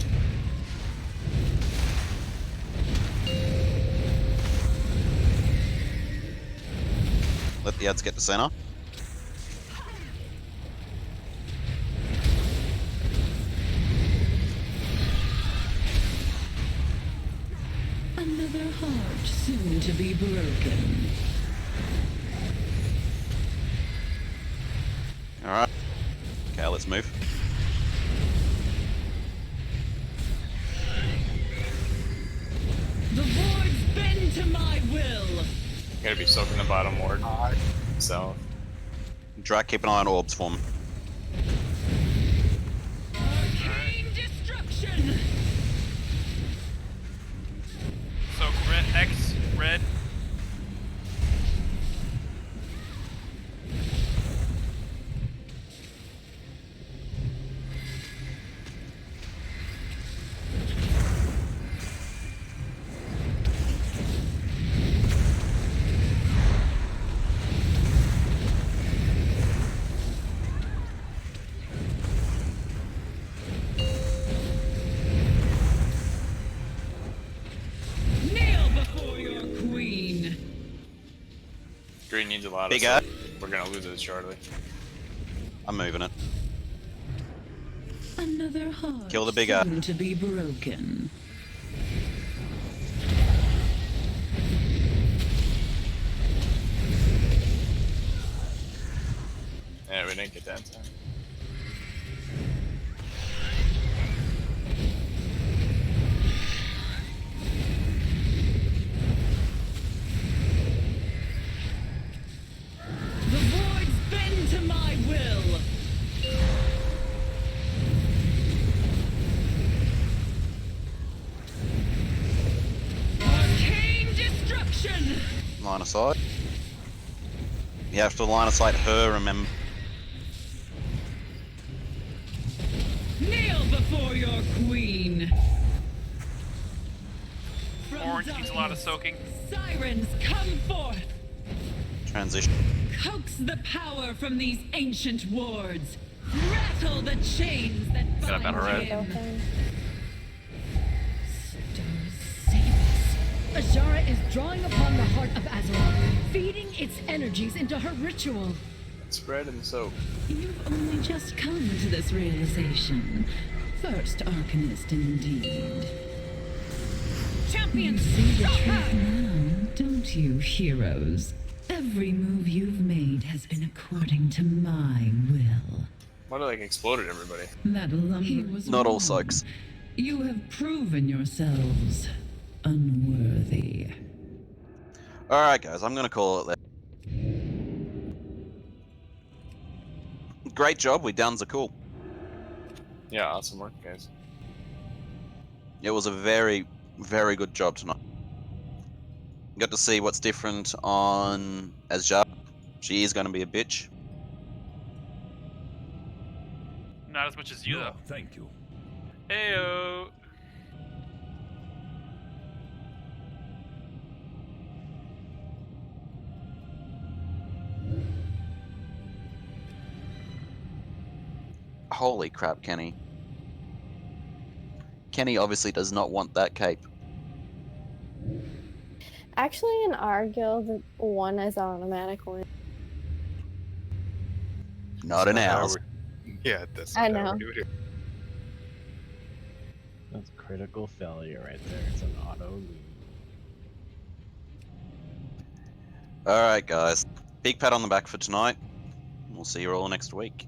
Let the ads get to center. Another heart soon to be broken. Alright. Okay, let's move. The void's bend to my will. Gotta be soaking the bottom ward. So. Drac, keep an eye on orbs for me. Arcane destruction. So red X, red. Kneel before your queen. Green needs a lot Big of ad. We're gonna lose it shortly. I'm moving it. Another heart Kill the big soon to be broken. Yeah, we didn't get that time. The void's bend to my will. Arcane destruction. Line of sight. You have to line of sight her, remember. Kneel before your queen. From Orange needs a lot of soaking. sirens come forth. Transition. Coax the power from these ancient wards. Rattle the chains that Got a bind better red. him. Azara is drawing upon the heart of Azeroth, feeding its energies into her ritual. Spread and soak. You've only just come to this realization. First Arcanist indeed. Champion, You see the truth now, don't you, heroes? Every move you've made has been according to my will. What like exploded everybody? That lumber was Not all wrong. soaks. You have proven yourselves unworthy. Alright guys, I'm gonna call it there. Great job, we done Zakul. Yeah, awesome work, guys. It was a very, very good job tonight. Got to see what's different on Azjar. She is going to be a bitch. Not as much as you, though. Thank you. Heyo. Holy crap, Kenny. Kenny obviously does not want that cape. Actually, in our guild, one is automatic win. Not in ours. Yeah, that's I not how know. we do it here. That's critical failure right there. It's an auto lead. Alright guys, big pat on the back for tonight. We'll see you all next week.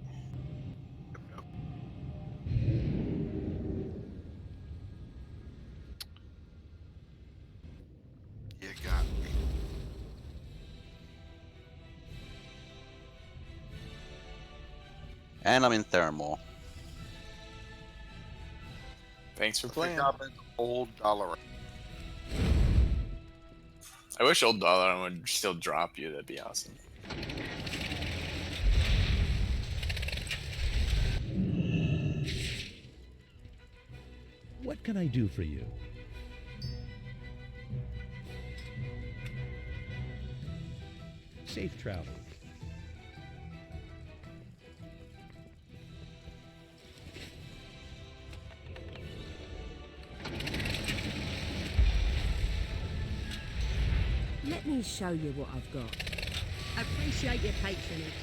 And I'm in Theramore. Thanks for I playing. think I'm in Old Dalaran. I wish Old Dalaran would still drop you. That'd be awesome. What can I do for you? Safe travel. Let me show you what I've got. Appreciate your patronage.